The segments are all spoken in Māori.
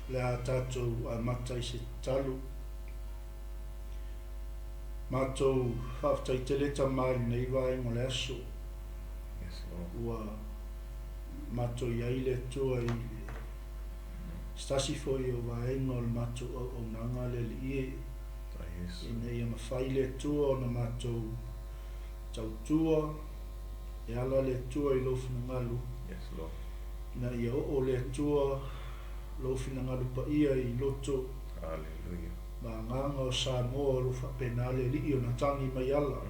le a tātou a matai se talu. Mātou whaftai te leta mai nei vai mo le aso. Yes, Lord. Ua mātou iai le tua i stasi foi o vaenga o le mātou o nanga le li e. Yes. I nei ama whai le tua o na mātou tau tua. E ala le tua i lofina ngalu. Yes, Lord. Na ia o le tua lofina ngalu pa ia i loto. Hallelujah. Ma nganga o Samoa o lufa penale li o na tangi mai ala.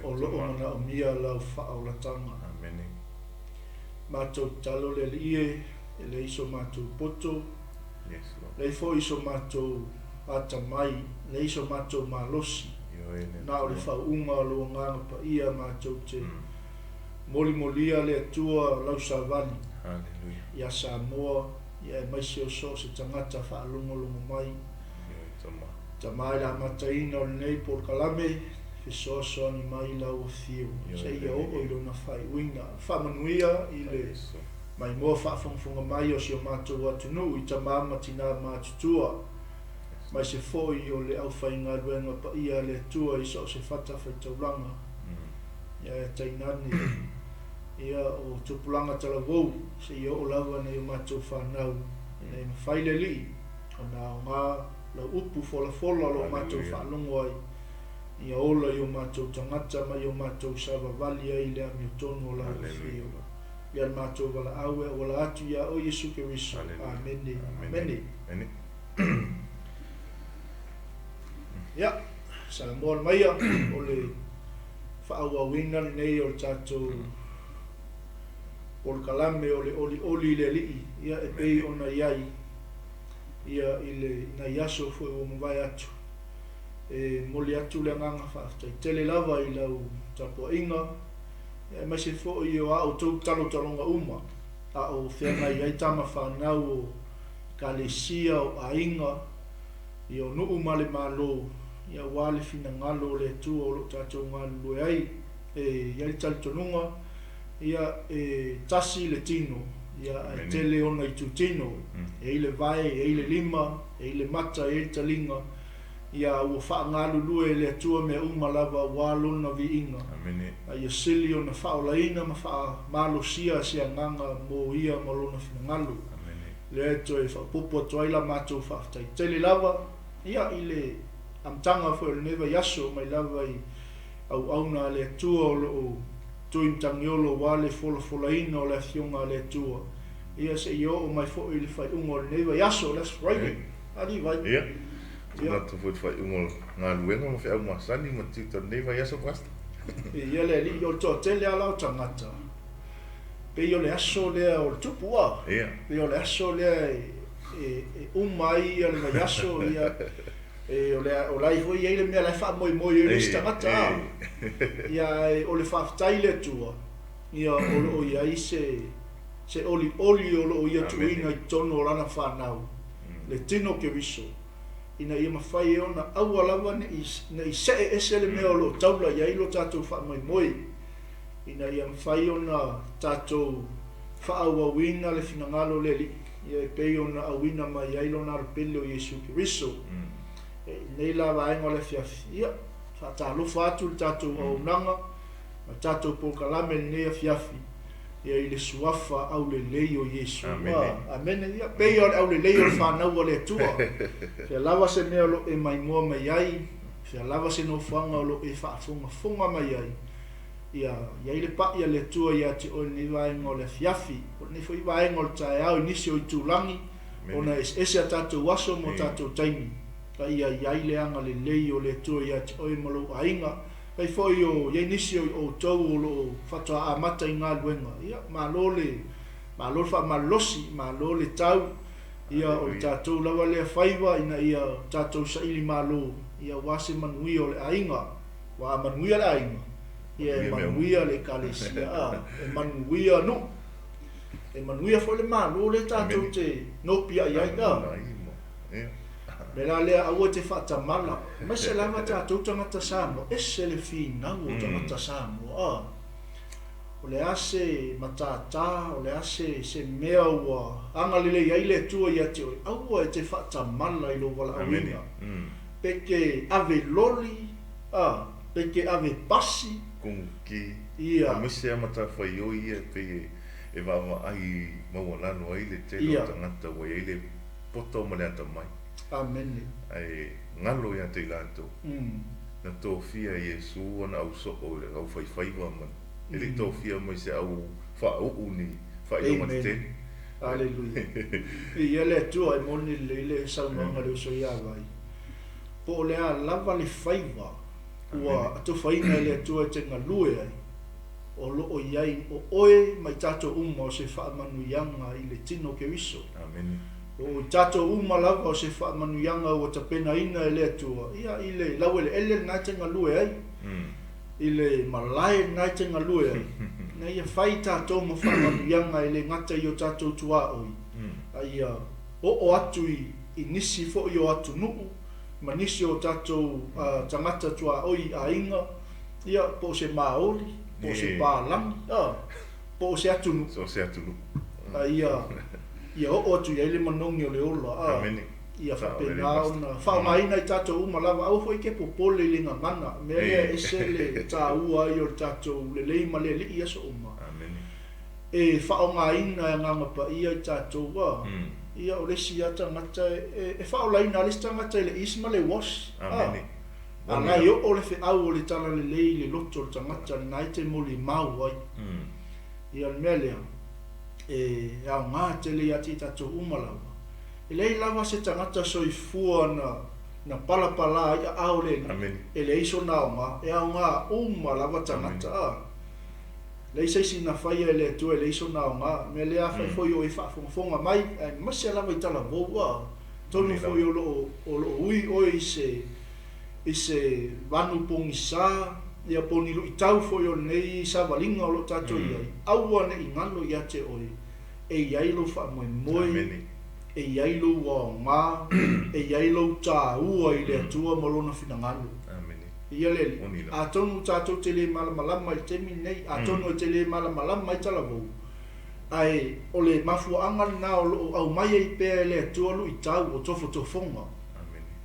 O loo mana o mia lau wha o la tanga. Amen. Mātou talo le li e le iso mātou poto. Yes, Lord. Le fo iso mātou ata mai. Le iso mātou malosi. Na o le wha unga o lo nganga pa ia mātou te moli molia le tua lau savali. Hallelujah. Ia Samoa. Ia e maisi o so se tangata wha alungo mai. Ta mai la mataina o nei por kalame fi so ni mai la o fiu se ia o ilo na fai winga fa manuia ile mai mo fa fonga mai o si o mato watu no i ta mama tina matutua mai se foi o le au fai nga ruenga pa ia le tua i so se fata fai taulanga ia e tainani ia o tupulanga tala vou se ia o lawa nei o mato whanau nei mawhai le li o na o ngā la upu fola lo matou whaalongo ai. Ia ola i o matou tangata mai o matou savavali ai lea miotonu o la whio. Ia matou wala aue o la atu ia o Yesu Keriso. Amene. Amene. Ia, sa moa maia o le whaawawina nei o le tātou o le kalame o le oli le lii. Ia e pei ona iai. Ia ile na yaso foi o mawai atu e moli atu le nganga whaaftai tele lava i lau tapo inga e mai se fo i o au tau talo talonga uma a o whenga i aitama whanau o kalesia o a inga i o nuu male malo i a wale fina ngalo le tu o lo tato ngalo e ai e iai tali tonunga ia e tasi le tino ia ai tele ona i tutino e ile vai e ile lima e ile mata e talinga ia ua whaangalu lue le atua mea umalava walona vi inga ia sili ona whaolaina ma wha malosia sia nganga mo ia malona whinangalu le eto e whapopo atuaila matou whaaftai tele lava ia ile amtanga fo le neva yaso mai lava i au auna le atua o lo tuim tangiolo wale fola o le fionga le tua. Ia se io o mai fo il fai ungo le neva yaso, that's right. Ali vai. Ia. Ia tu fai ungo nga luenga mo fai uma sani mo tito neva yaso pasta. Ia le li o to tele ala o tangata. Pe io le aso le o tupua. Ia. Pe io le aso le umai ia le yaso ia e o lai hoi ele mea lai wha moi e stangata ia o le whaftai le tua ia o ia i se oli o lo ia tuina i tono o lana whanau le tino ke viso ina ia mawhai e ona aua lawa na i se ese le mea o lo taula ia i lo tātou wha moi ina ia mawhai ona tātou wha aua wina le finangalo le li ia e pei ona awina mai ia i lo na pele o Yesu Keriso nei la vaenga le fiafi ia fa talo fatu tatu o nanga ma tatu po kalame nei fiafi ia ile suafa au le leio Yesu amen ia pe au le leio fa na o le tua se lava se me lo e mai mo mai ai se lava se no fanga lo e fa funga mai ai ia ile pa ia le tua ia ti o ni vaenga le fiafi o ni foi vaenga o tai au inisio i tulangi ona ese tatu waso mo tatu taimi ka ia le anga le lei o le tua ia te oi malo ainga kai foi o ia nisi o tau o lo fatoa a mata i ngā luenga ia malole fa malosi malole tau ia o tātou lawa lea whaiva ina ia tātou saili malo ia wase manui o le ainga wa manui le ainga ia manui le kalesia e manui no e manui fo le malo le tātou te nopia ia ia Mela lea aua te whatamala. Mai se lama tātou tangata Samoa. Ese le whina o tangata Samoa. o le ase matata, o le ase se mea ua anga lile iai le tua ia te oi aua e te whaatamala i lo wala awina peke ave loli peke ave pasi Kungi ia Amese amata whai o ia pe e wawa ai mawalano ai le te lo tangata wa ai le poto ma le ata mai. Amen. Ai ngalo ia te lato. Na tō fia Iesu ana au so o le au whai wa man. E le tō fia mai se au wha uni wha i loma te. Alleluia. Ia le tua e moni le saunanga le uso ia vai. Po le a lava le whaiwa ua atu whainga le tua te ngalue ai. O loo iai o oe mai tato uma o se whaamanuianga i le tino ke wiso. Amen. O tato uma lava o se whaamanuianga o tapena ina e le atua. Ia i le lawe le ele nai te ngalue ai. I le malae nai te ngalue ai. Na ia whai tato ma whaamanuianga i le ngata i o tato tua oi. Ia o atu i nisi fo i o atu nuu. Ma nisi o tato tangata tua oi a inga. Ia po se maori. Po se pālangi, po se atunu. So se atunu. Ia o atu ia le manongi o le ola. Ia whapena ona. Whaongaina i tātou uma lava. Au hoi ke popole i le ngangana. Mea e se le tā ua i o tātou le leima le li i aso uma. E whaongaina e ngangapa ia i tātou wa. Ia o le siata ngata e whaolaina le stangata i le isma le wash. Amen. Ana yo o le fe au o le tala le lei le loto o tangata nai te moli mau ai. Ia le melea. E au ngā te le ati tato umalawa. E lei lava se tangata soifua na palapala ai au le. E le iso na o ngā. E au ngā umalawa tangata. Lei seisi na whaia e le tua e le iso na o ngā. Me lea whai foi o e whaafonga mai. E masi alawa i tala voua. Tonu foi o lo ui o i se wanu pongi sā, ia poni lu i tau foi o nei sa walinga o lo tato iai. Aua ne i ngalo ia te oi, e iai lo wha moe moe, e iai lo wa ngā, e iai lo tā ua i le atua malona whina ngalo. Ia leli, a tonu tato te le malamalama i temi nei, a tonu te le malamalama i talavou. Ai, o le mafua angan na o lo au mai i pēr le atua lu i tau o tofo tofonga.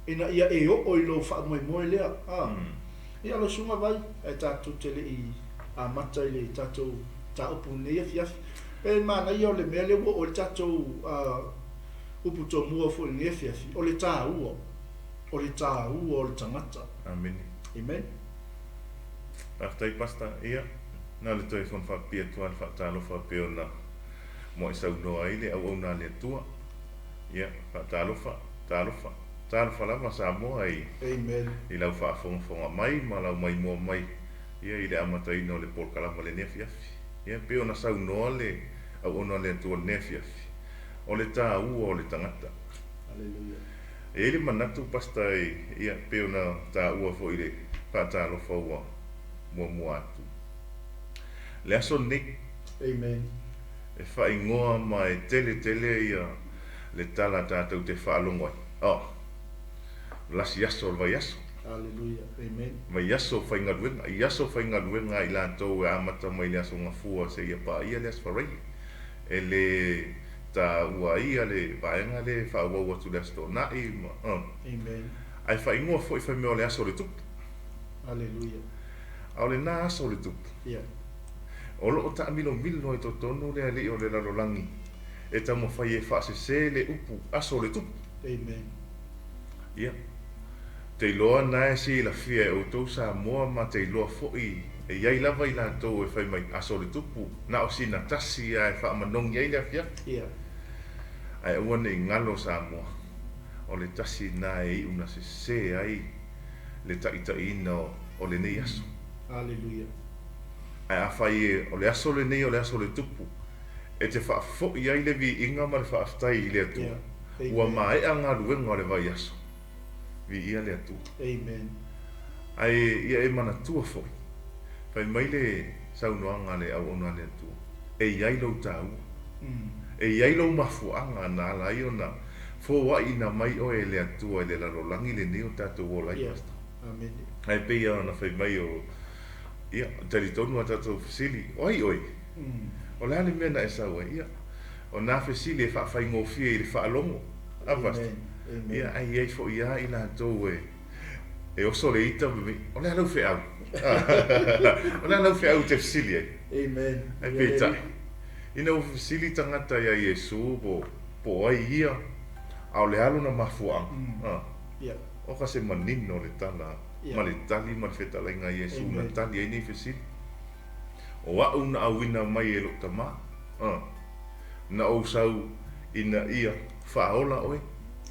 Ina ia e o ilo wha moe lea. Ia lo sunga vai, e tātou tele i a mata i le tātou tā upu nei afiafi. E mana ia o le mea lewa o le tātou upu tō mua fo nei afiafi. O le tā ua. O le tā ua o le tangata. Amen. Amen. Aftai pasta ia. Nā le toi kon whapia tua le whaatalo whapeo na mo i sau noa i le au na le tua. Ia, whaatalo wha. Tāna whalama sa moa i lau whaafonga mai, ma lau mai mua mai. Ia i le amata ino le polkalama le nefiafi. Ia peo na sau noa le au ona le atua nefiafi. O le tā ua o le tangata. Alleluia. E le manatu pasta i ia peo na tā ua fo i le whaatalo whaua mua atu. Le aso nek. Amen. E whaingoa mai tele ia le tala tātou te whaalongoi. Lasi yaso vai yaso. Alleluia. Amen. Vai yaso whaingaruenga. Yaso whaingaruenga i lātou e amata mai le aso ngafua se ia pa ia le asfarai. E le ta ua ia le vaenga le whaua watu le asto nai. Amen. Ai whaingoa fo i whaimeo le aso le tupu. Alleluia. Au le nā aso le tupu. Ia. O loo ta milo i to tonu le ali o le larolangi. E ta mo whai e whaase se le upu aso le tupu. Amen. Ia. Te loa nae si la fia e o tau sa moa ma te loa fo'i e iai lava i lātou e whai mai aso le tupu na o si na tasi a e wha manong iai la fia ai uane i ngalo sa moa o le tasi na e una se ai le taita ina o le nei aso. Alleluia. Ai a whai e o le aso le nei o le aso le tupu e te wha fo'i ai le vi inga ma le wha aftai i le atua ua mai a ngā ruenga o le vai aso vi ia le atu. Amen. Ai ia e mana tua foi. Fai mai le saunoanga le au ona le atu. E iai lau tau. E iai lau mafuanga na lai ona. Fo wa ina mai o e le atu e le larolangi le neo tātou o lai pasta. Amen. Ai pe ia ona fai mai ia tali tonu ata to fasili oi o le ale mena e saua ia o na fasili e whaafaingofia i le whaalongo avast ia ai ai fo ia i la tau e oso le ita o le alau whiau o le alau whiau te fasili ai amen ai peta ina o fasili tangata ia Yesu po ai ia au le alu na mafuanga o ka se manino le tala ma le tali ma le fetalainga Yesu na tali ai nei fasili o au na awina mai e lo tama na o sau ina ia whaola oe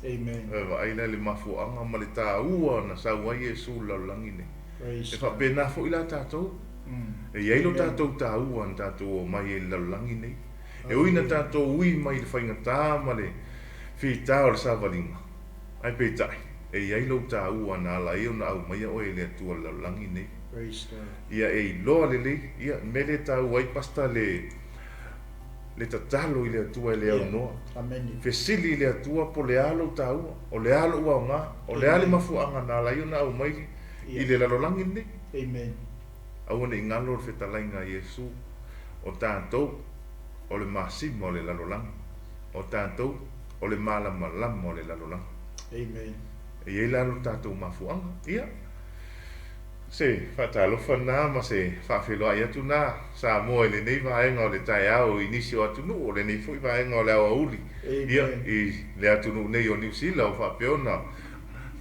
amen wa ai le mafuanga ma le taua na sau ai Yesu laulangi ne e whapena fo ila tātou e iei lo tātou taua na tātou mai e laulangi nei e uina tātou ui mai le whaingatā ma le whita o le savalinga ai peitai e iei lo taua na ala e o na au mai oe le atua laulangi nei ia e loa le ia me le tau ai pasta le tatalo i le atua i le au noa fesili i le atua po le alo tau o le alo ua ngā o le ale mafuanga na ala iona au mai i le lalolangi nei amen au ane ingalo le fetalainga Yesu o tātou o le masima o le lalolangi o tātou o le malamalama o le lalolangi amen e iei lalo tātou mafuanga ia se fatalofa na ma se whawhiloa i atu nā sa moa i le nei vaenga o le tai au inisio atu nu o le nei fui vaenga o le awa uli ia i le atu nu nei o New Zealand o whapeona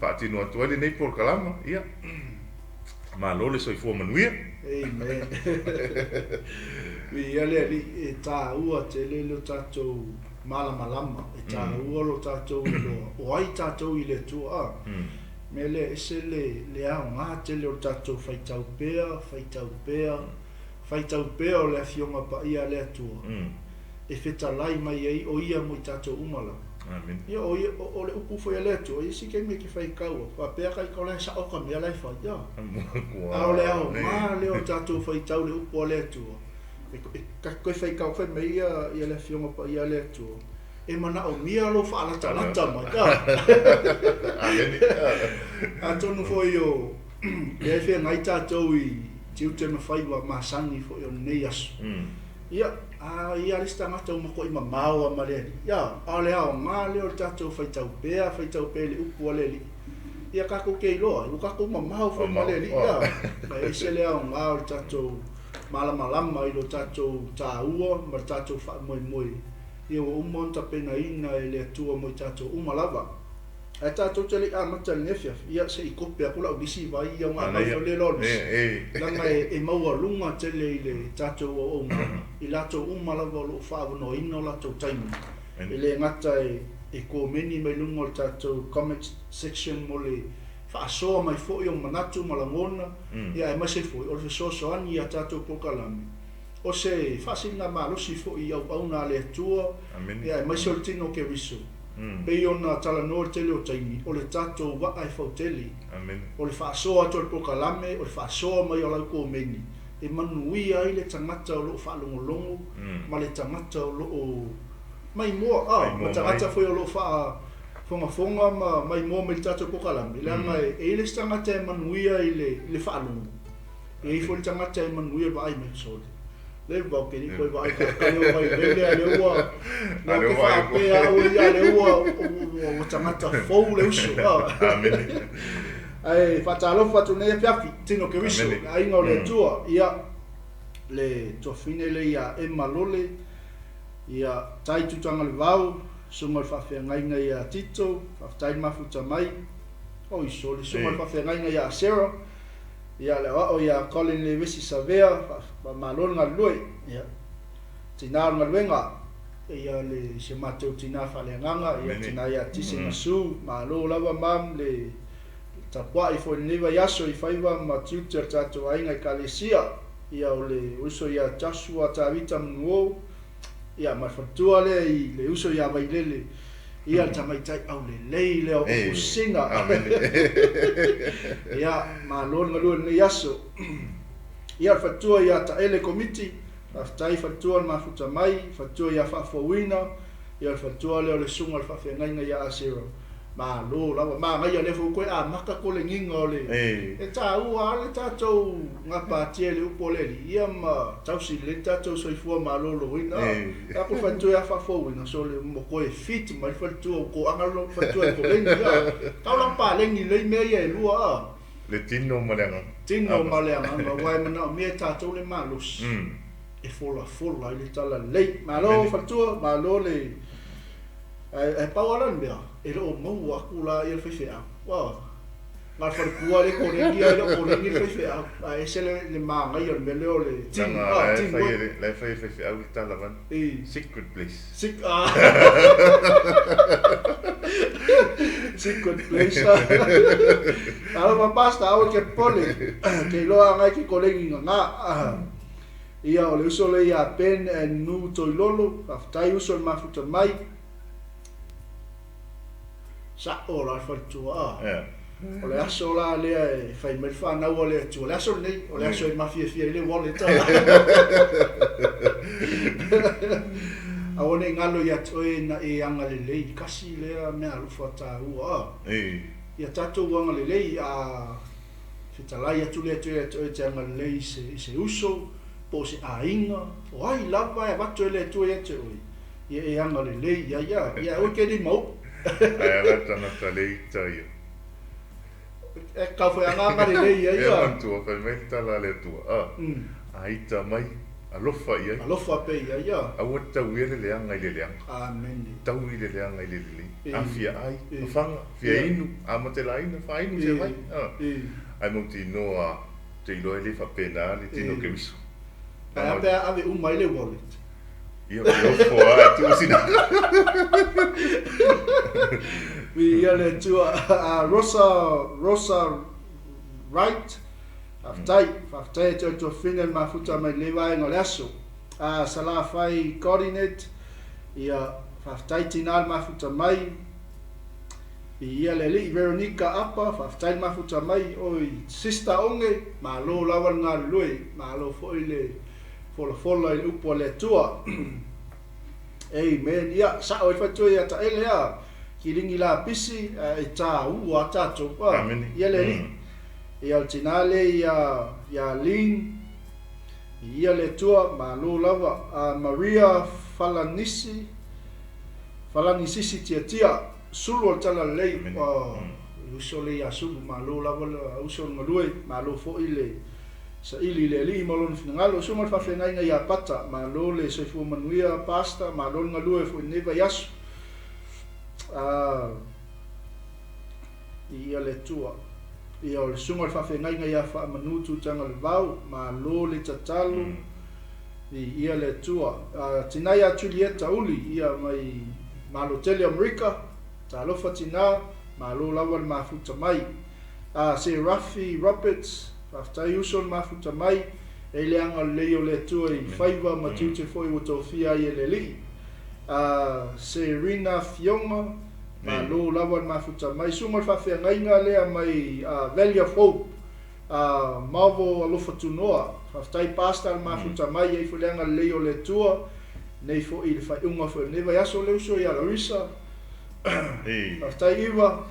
whaatinu atu ele nei por kalama ia ma lo le soifua manuia amen vi ale ali e tā ua te lelo tātou malamalama e tā ua lo tātou o ai tātou i le tua me le ese le au ngā te leo tātou whaitau pēa o le fionga pa ia le atua e whetalai mai ei o ia mo i tātou umala ia o le upu whai le atua i si kei me ki whai kaua wha pēa kai kaule sa oka mea lai whai ia au le au ngā leo tātou whaitau le upu o le atua e koe whai kau whai me ia le fionga pa ia le atua e mana o mia lo whaalata mai ka a tonu foi o le fe ngai tātou i tiu te mawhai wa masangi foi o nei asu ia ia le stangata o mako i mamau a mareli ia a le ao ngā leo tātou whaitau pēa le upu a leli ia kako kei loa i kako mamau foi mareli ia e se le ao ngā o tātou malamalama i lo tātou tāua ma tātou wha moi ia o umonta pena ina e le atua mo i tātou umalava. E tātou tele amata nefia, ia se i kopea kula o gisi vai ia ngā mai o le lones. Langa e maua lunga tele i le tātou o unga. I lātou umalava o lo whaavono ina o lātou taimu. I le ngata e kōmeni mai lunga o tātou comment section mo le whaasoa mai fōi o manatu malangona. Ia e mase fōi o le sosoani a tātou pokalami. O se whasina malosi fo i au nā le atua, ia e mai se o tino ke riso. Pei o nā tala noa tele o taimi, o le tātou wa ai fauteli. O le whaasoa ato le pokalame, o le whaasoa mai o lau kōmeni. E manui ai le tangata o loo whaalongolongo, ma le tangata o loo mai moa, ma tangata foi o loo whaafonga ma mai moa me le tātou pokalame. Langa e le tangata e manui ai le whaalongo. E i foi le tangata e manui ai me sole. Le vau ke ni koe vai ka leo vai le ua na ke whapea au ia le ua o tangata fou le uso ai whatalo whatu nei piafi tino ke wiso a inga o le tua ia le tofine le ia e malole ia tai tutanga le vau sunga le whawhea ngainga ia tito whaftai mafuta mai o iso le sunga le whawhea ngainga ia Sarah ia le o ia Colin le visi savea ba malol nga loi ia tina nga luenga ia le se mateu tina fale nganga ia tina ia tisi masu malo lava mam le tapua i foi niva yaso i faiva ma tutor tatu ainga kalesia ia le uso ia Joshua tavita mnuo ia ma fatua le uso ia vailele ia tamaitai au le o usinga ia malol nga luen le yaso ia fatua ia ta ele committee aftai fatua ma futa mai fatua ia fa fowina ia fatua le sunga fa fenga ia asero Malo lava ma ngai le fu ko a maka ko le ngingo le e ta u ale ta to ngapa tie le upole li ia ma tau si le ta to so fu malo lo ina a ko fa to ya fa fo ina so le mo ko e fit ma fa to ko angalo fa to ko le ia ta la pa le ni le me ye lu a le tino malenga ma wai mana me ta to le malus e fola le tala le malo fa to malo le e pawalan bea e lo mau aku la ia fefea wa ngal fa kua le ko ngi ia ko ngi fefea a ese le manga ia me le ole tin le fefea u tala van secret place secret place ala pasta o ke pole ke lo anga ki ko ngi nga ia ole uso le ia pen en nu to lolo aftai uso mafuta mai sa ora fa tua o le aso la le fai me fa na o le tu le aso nei o le aso ma fie le wallet a one ngalo ya toe na e anga le kasi le me alu fa ta ua ia tato wanga le a fitala ya tu le te anga le se uso po se ainga o ai lava e batto le tu e te ia e anga le ia o ke di mo ai la tana tale tai e ka foi anga le ia tu fa me tala le tu ai ta mai alofa pe ia a wata wele le anga le amen tau ile le anga le afia ai fanga fia inu amatela ina fa inu se vai ai mo ti no a te lo ele fa pena le tino ke viso ape ave mai le wallet ia fo a tu sina ia le tu Rosa right aftai to final mafuta mai le vai no lasso sala fai coordinate ia aftai tinal mafuta mai ia le li Veronica apa aftai mafuta mai oi sister onge malo lawan ngal lui malo fo ile fola il upo le tua amen ia sa o fa tu ia ta ele ia kilingi la pisi e ta u ata to pa ia le li ia tinale ia lin ia le tua malo lava Maria Falanisi tia sulu tala le usole ya sulu malo lava usol ngalui malo fo ile sa ili le li malon finangalo so mal fa fenga ia pata malo le se fu manuia pasta malo ngalu fu neva yas ia le tua ia le sunga fa fenga ia fa manutu tanga le vau malo le tatalu ia le tua tinaya Julieta uli ia mai malo tele America talofa tina malo lawan mafuta mai se Rafi Roberts after usual mafuta mai ele anga leo le tu i faiva matute foi o tofia ele li Serena Fionga malo lawan mafuta mai sumar fa fe ngainga le mai Valley of Hope Mavo alofa tunoa after pasta mafuta mai e foi anga leo le tu nei fo il fa unga fo neva yaso le uso ya Larissa after iva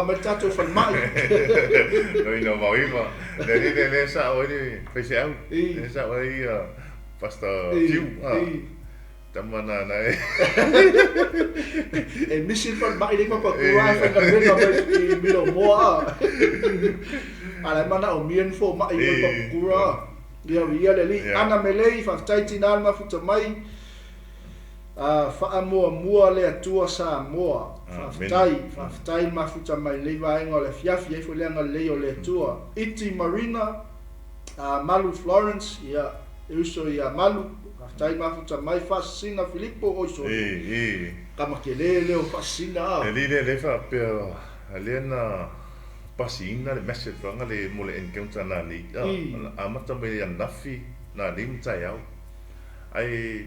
mercato fa mai no va iva le sa oi fece au le sa oi pasta fiu tamana na e mission fa mai le ko kura fa ka vena mai milo moa ala mana o mien fo mai ko kura ia le li ana melei fa taitinal ma futa mai fa mua le atua sa moa faftai mafuta mai le vaenga le fiafi e fulenga le o le atua iti Marina Malu Florence ia uso ia Malu faftai mafuta mai fasina Filippo oiso kama kelele o fasina le fa pe alena pasina le message fanga le mole encounter na ni amata me nafi na lim tayau ai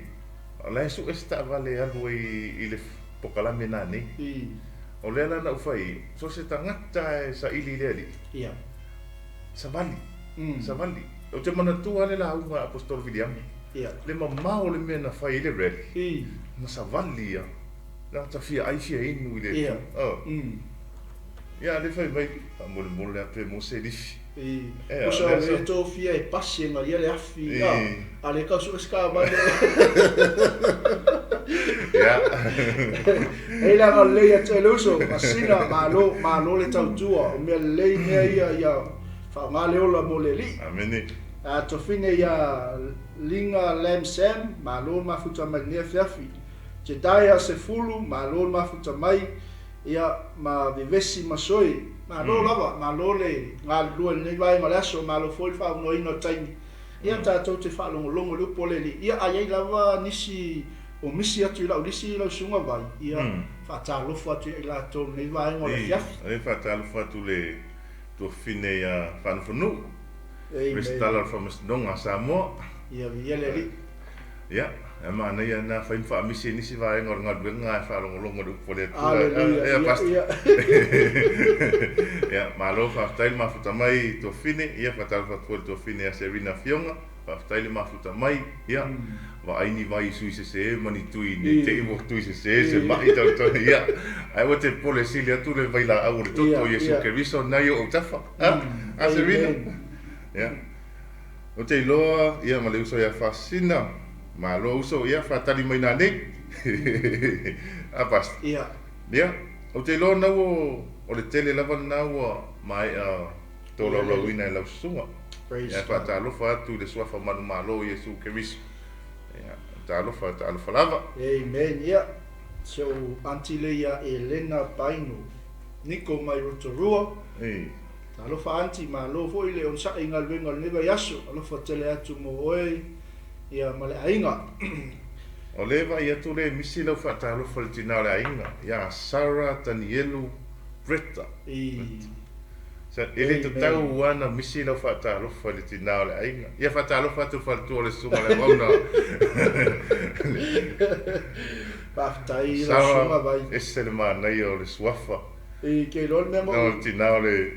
ala su esta vale algo i le pokalame nani o le ala na ufai so se tangata sa ili le ia sa vali o te mana tu ale la uma apostol William ia le mamao le mena fai le red na sa vali ya na ta fia ai fia inu le ia le fai mai mole a pe mo se di o so le to fia e passi nga ia le afi ale ka su ska ba ia e la ga le ya telo so masina malo le tau tua o me le ia fa ngale ola mo le li amene a to fine ia linga lem sem malo mafuta mai ne fiafi te daia se fulu malo mafuta mai ia ma vivesi masoi malo lava malo le ngal lu le vai malaso malo foi fa no ino time ia tatou te fa longo lu pole li ia ai lava nisi o misi atu la nisi la sunga vai ia fa talo fa tu la to le vai ngol fiafi e fa talo fa tu le to fine ia fa no Restala from Nonga Samoa. Ia le ia ma na ia na fa infa misi ni si vai ngor ngor benga fa longo du pole tu ia pasti ia malo fa tail ma futa mai to fine ia fa tal fa to fine a Serena Fionga fa tail ma futa mai ia va ai ni vai su se mani tui ni te mo tu se mai to ia ai wote pole silia tu le vai la au to Yesu Kristo na yo o tafa a Serena ia o te loa ia ma le uso ia fascina ma lo uso ia fa tali mai na ne a pas ia o te loa na o le tele lava na mai to lo wina la sunga ia fa ta lo fa tu le sua fa manu ma lo Yesu Kristo ia ta lo fa lava amen ia so antile ia Elena Paino Nico mai rotorua alo fa anti ma lo foi le on sa ingal vengal neva yaso alo fa tele atu mo oi ia male ainga o leva ia tu le misi lo fa ta lo fa tina le ainga ia Sara Tanielu Breta sa ele to tau wana misi lo fa ta lo fa tina le ainga ia fa ta lo fa tu fa tu le suma le bona pa tai la suma vai eselma na yo le swafa ke lol me mo no tina le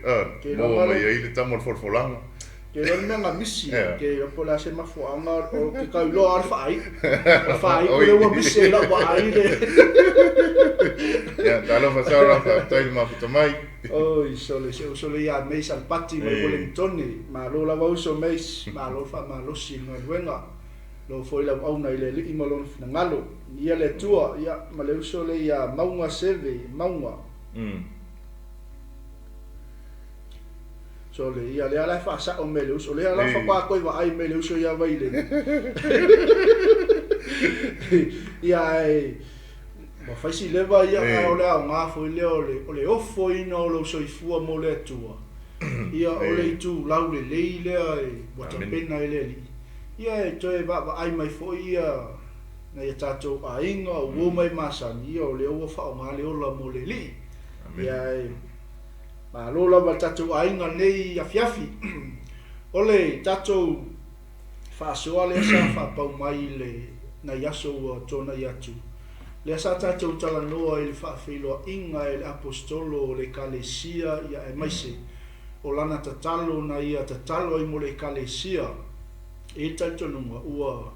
mo mai ile tamo forfolanga ke lol me nga misi ke yo pola se ma fo anga o ke ka lo al fai o le misi la wa ai le ya talo fa sa fa tai ma futa mai oi sole ya me sal patti mo le toni ma lo la va uso me ma lo fa ma lo si no wenga lo foi la au na ile li mo lo na ngalo ia le tua ia ma le uso le ya maunga seve maunga so le ia le ala fa sa o melus o le ala fa pa ko va ai melus ia vaile ia ma fa si leva ia o le nga fo le o le ofo ino lo so i fu mo le tua ia o le tu lau le leile ai wa pena ele li ia e toe va ai mai fo ia na ia tato a inga o mai masani ia o le o fa o nga le o la mo le li ia ma lola ba tatou ainga nei afiafi ole tatou fa soa le sa fa pau mai le na yaso tona yatu le sa tatou tala noa il fa filo inga el apostolo le kalesia ia e maise o lana tatalo na ia tatalo i mo le kalesia e tatou nunga ua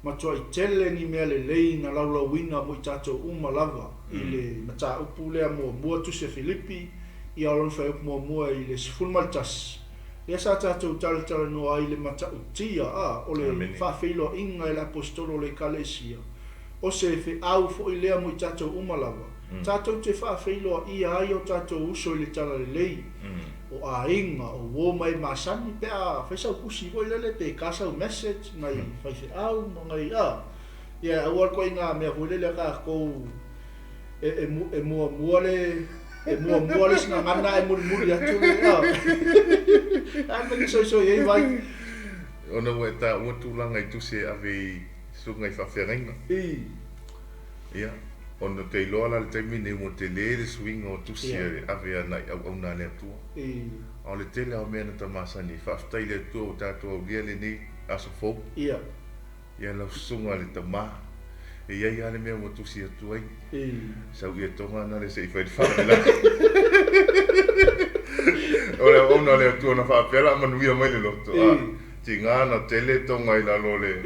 matua i tele ni mea le lei na laulauina mo i tatou umalava i le mata upu lea mua tu se Filipi ia lon fa mo i le sfulmaltas ia sa tatou tala no ai le mata utia o le fa filo inga el apostolo le kalesia o se fe au fo i lea mo i tatou umalava tatou te fa filo ia ai o tatou uso i le tala le lei o a inga o wo mai masani pe a fa sa kusi vo le pe kasa o message ngai fa fe au ngai ia awal ko inga me ho le ka ko e mo le sina mana e mo ya tu me so ye vai ona we ta o tu langa i tu se ave sunga i fa ferenga ia ona te loala le taimi mo te le swing o tu se ave ana au na le tu o le tele o mena ta masani fa ftai le tu o tato o le ni aso fo ia la sunga le tama ia ia le mea mo tu se tu ai sa u tonga na le se fa la ora ona le tu na fa pela manu ia mai le loto tinga na tele tonga i la lole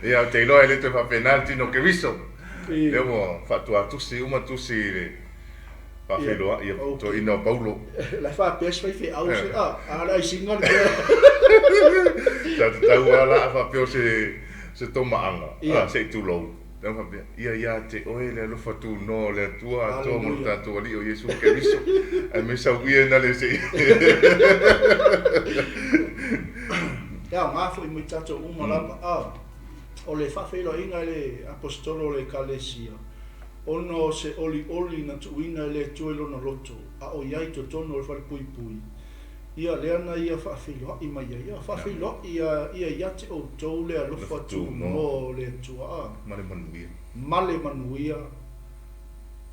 ia te lo ele te fa penalti no que viso le mo fa tu si uma tu si le Whawhiloa ia to ina Paulo. Lai whapes whai whi au se ala i singa le Tau ala whapeo se tomaanga, se tulou. Ia te oe le alofa tu no le tua toa mo tātou ali o Yesu Keriso. E me sau ia na le se. Ia ngā fo i mui tātou umalapa o le whawhelo inga le apostolo le kalesia. Ono se oli na tuina le tuelo na loto. A o iai to tono le whare pui pui. Ia leana ia whawhelo i mai ia. Whawhelo ia iate o tau le alofa tu no le tua. Male manuia.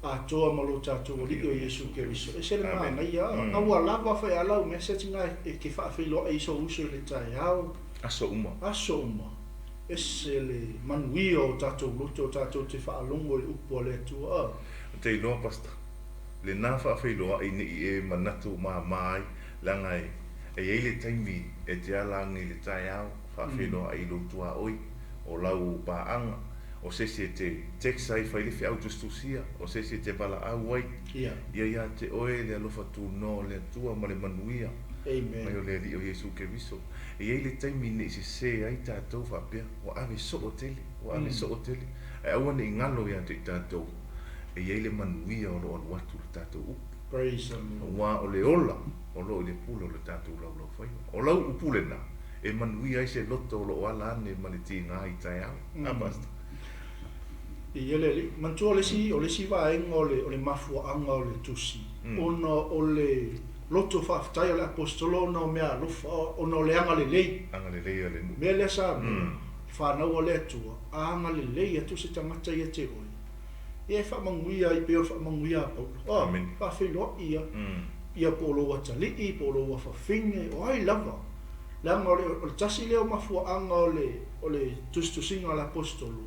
A toa malo tātou o li o Yesu Keriso. E se le ngā ia. Aua lava whai alau message ngā e ke whawhelo e iso uso le tai au. Aso uma. Ese le manuia o tātou luto o tātou te whaalongo i upo le tua. Te iloa pasta. Le nā whawhailoa i ni e manatu mai langai. E eile taimi e te alangi le tai au. Whawhailoa i lutua oi. O lau paanga. O sesi te teksa i whailiwhi au tustusia. O sesi te bala au wai. Ia te oe le alofa tu no le tua ma le manuia. Amen. Mai o le ali o Yesu Keriso. E eile taimi ne se ai tātou whapea. O ave so o tele. E aua ne ingalo ia te tātou. E eile manuia o lo watu le tātou upu. Praise the Lord. Wa o le ola. O lo le pula o le tātou lau whai. O lau upule na. E manuia ai se loto o lo ala ane maniti ngā i tai au. Abasta. I ele mantua o le si vaenga o le mafua anga o le tusi. Ona o le loto whaftai o le apostolo ona o mea lofa ona o le anga le lei. Anga le lei o le nu. Mea le sa whanau o le atua. A anga le lei atu se tangata ia te oi. Ia whamanguia i peo whamanguia a Paulo. Amen. Whawhelo ia. Ia polo wa talii, polo wa whawhinge. O ai lava. Langa o le tasi leo mafua anga o le tustusinga o le apostolo.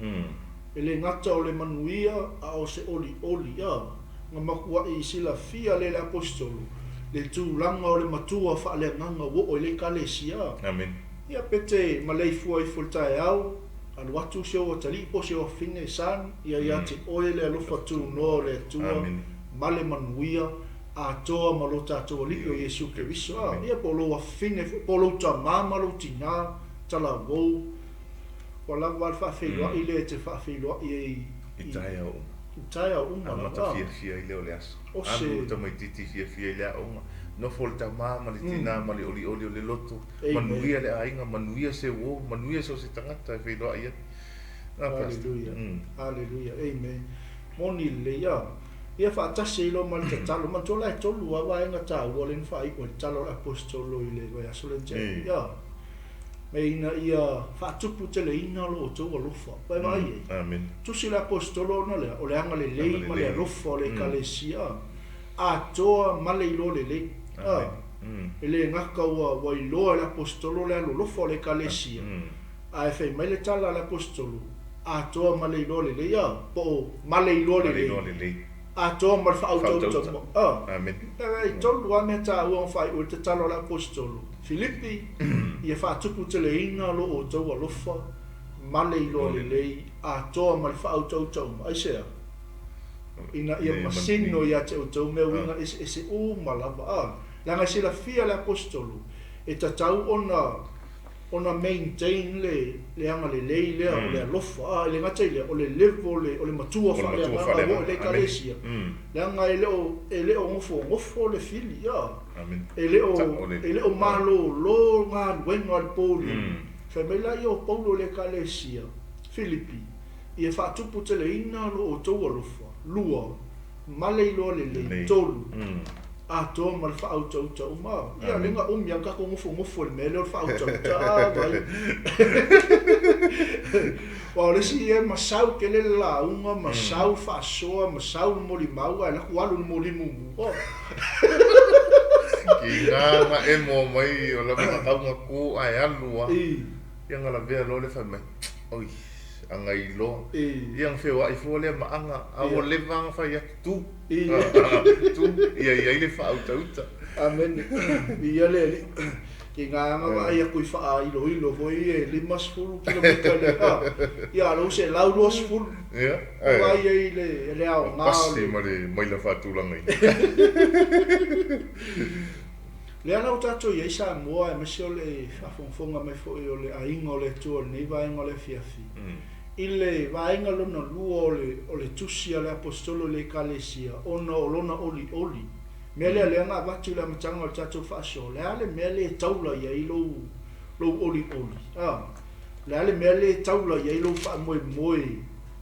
E le ngata o le manuia a o se oli a. Nga makua i sila fia le apostolo. Le tūlanga o le matua wha le nganga wo o le kalesia. Amen. Ia pete malei fua i fultae au. Anu atu se o tali po se o fine san. Ia te oe le alofa tu no le tua. Male manuia. A toa malota toa li o Yesu Keriso. Ia polo a fine, polo ta mamalo tina. Tala wou. Wala wal whawhiloa i le te whawhiloa i tai au. Tai au unga. Amata fia i leo le aso. Anu ta mai titi fia i lea unga. No folta maa mali tina mali oli o le loto. Manuia le ainga, manuia se wo, manuia so se tangata e whiloa ia. Hallelujah. Hallelujah. Amen. Moni le ia. Ia whaatase ilo mali te talo. Man tola e tolu awa inga ta uolen wha iko e talo apostolo i le goia sole te. Ia. Me ina ia whaatupu te le ina lo o tau alofa. Pai mai e. Amen. Tusi le apostolo na le, o le anga le lei ma le alofa o le kalesia. A toa male ilo le lei. E le ngaka ua iloa le apostolo le alofa o le kalesia. A e whai mai le tala le apostolo. A toa male ilo le lei. Po male ilo le lei. A toa male whautau. Amen. E tolu a mea ta ua whai ua te talo le apostolo. Filipi, ia whaatupu te le ina lo o tau alofa, male ilo le lei, a toa male whautau tau. Ai sea. Ina ia masino ia te o tau mea winga ese o malava. Langa sila fia le apostolo, e ta tau ona maintain le anga le lei lea o le alofa, le ngatai lea o le level, o le matua wha lea nganga o le kalesia. Langa e leo ngofo le fili, e leo malo lo ngā wenga al poli. Whamela i o Paulo le kalesia, Filipi, i e whaatupu te le ina lo o tau alofa, lua, male ilo le lei, tolu. A toa ma le whautau tau maa. Ia lenga yang kako ngofo le mele o whautau tau vai. Wa lesi e masau ke le launga, masau whaasoa, masau moli maua, e laku alu moli mumu. Ki ngā e mo mai o la mataunga ko ai alua. Ia ngala vea lo le whamai. Oi, angai lo yang fewa I fo le maanga a o le vanga fai tu tu ia le fa uta amen ia le ki ngā ngā ia kui wha ilo foi e 5 kilometer le ia lo se lau 2 ia ai le au ngā pasi mai la whātulanga le ana o tato ia isa moa e mese o le whawhongwhonga mai fo o le ainga o le tua nei vaenga o le fiafi I le vaenga lona lua o le tusia le apostolo le kalesia ona o lona oli mea lea ngā watu le amatanga o tato whaasio le ale mea le taula ia I lo oli le ale mea le taula ia I lo wha moe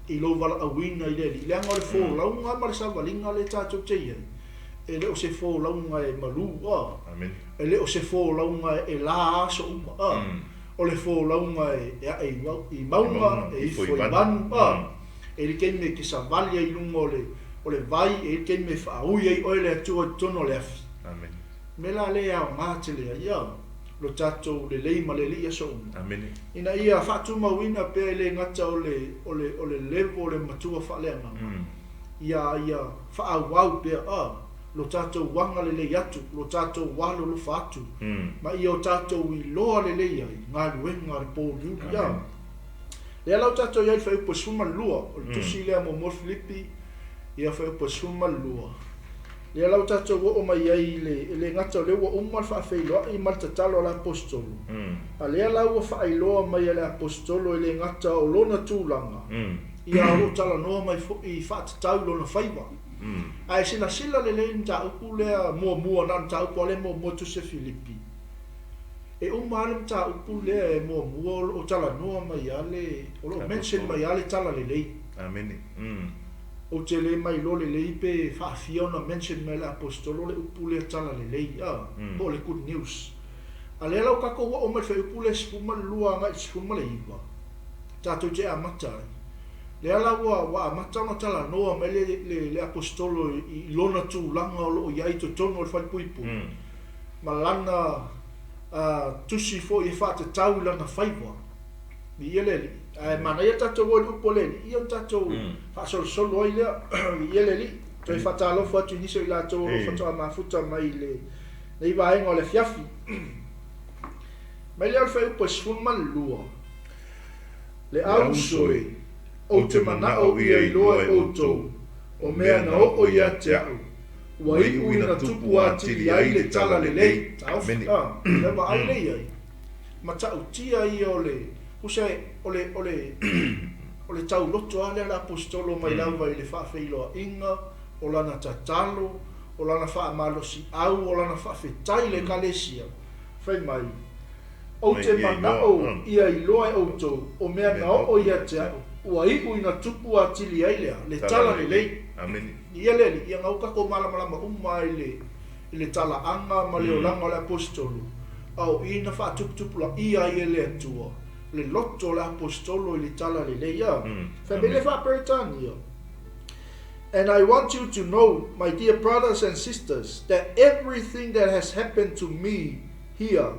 I lo wala awina I le anga o le fō launga ma le savalinga le tato te iai e le o se fō launga e malu amen e le o se fō launga e la aso uma o le fō launga I maunga e I fo I manu e li keime ki sa valia I lunga o le vai e li keime whaui ei oe le atua tono le afi amen me la le au ngā te lea ia lo tato le leima le lia so uma amen ina ia whatu mawina pe le ngata o le levo le matua whaleanga ia whaau wau pe lo tato wanga le le atu lo tato walo lo fatu ma ia o tato I loa le le ai ngā ruenga le pōliu ia le lau tato iai whai upo suma lua o le tusi lea mo Filipi ia whai upo suma lua le lau tato o mai iai le ngata le ua umal whaafeiloa I maltatalo le apostolo a le lau o whaailoa mai le apostolo le ngata o lona tūlanga ia o tala noa mai I whaatatau lona whaiwa ai sila le nta upu le mua na nta upu le mo tu se Filipi e umale nta upu le mo o tala noa mai ale o lo mention mai ale tala le amen o te le mai lo le pe fa fiona mention mai le apostolo le upu le tala le o le good news ale la ka ko o mai fe upu le spuma lua ngai spuma le iwa tato je amata le ala wa matana tala noa me le apostolo I lona tu langa o lo ia I to tono o whaipuipu malana tusi fo I whate tau lana whaiwa ni ieleli mana ia tato o upo leli ia tato whaasolo ai lea ieleli toi whatalo whatu niso I lato whatoa mafuta mai le iwaenga o le fiafi mai lea whai upo sfuma lua le au soe o te manao ia I loa outou o mea na o ia te au ua I uina tupu atili ai le tala le lei lewa ai lei ai ma tau tia ia o le usai o le tau loto ale la apostolo mai lawa I le whaafeiloa inga o lana tatalo o lana whaamalosi au o lana whaafetai le kalesia whai mai o te manao ia I loa outou o mea na o ia te au ua I uina tupu atili ai lea le tala le lei amen ia leli ia ngau kako malama uma I le tala anga ma le olanga le apostolo au ina whaatuputupu la ia I le atua le loto le apostolo I le tala le lei ia whamele whaperitania and I want you to know my dear brothers and sisters that everything that has happened to me here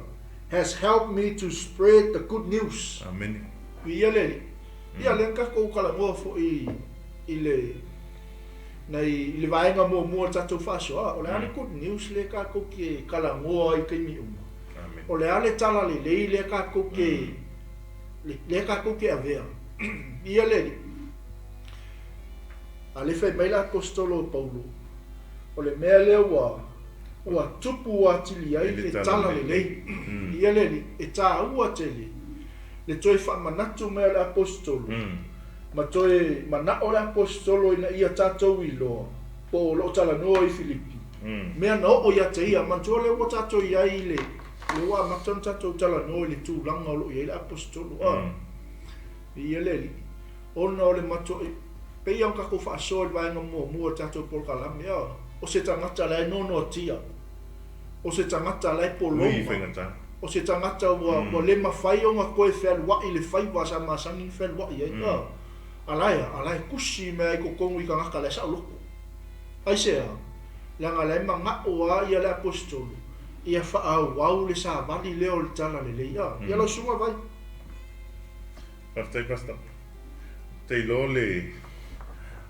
has helped me to spread the good news amen ia leli ia le kako kala mo fo I le nei le vaenga mo tato faso o le ale good news le kako ke kala mo ai ke mi amen o le ale tala le kako ke le kako ke avea ia le ale fai mai la apostolo Paulo o le mea le ua tupu atili ai le tala le ia le e ta ua tele le toi whamanatu mea le apostolo ma toi mana o le apostolo ina ia tatou I loa po lo tala noa I Filipi mea na o ia te ia man toi le o tatou ia I le wa matan tatou tala noa le tu langa o lo ia le apostolo ia le ona o le mato pe ia ka ko fa so le vaenga mo tatou por kala mea o se tangata le no tia o se tangata le polo o se tangata wa le mafai o nga koe fel wa I le fai wa sa masangi fel wa ia alai kusi me ko kongu I ka ngaka le sa loko ai sea langa le manga o ia le apostolo ia fa au le sa vali le o tala le ia lo sunga vai pastai pasta te lole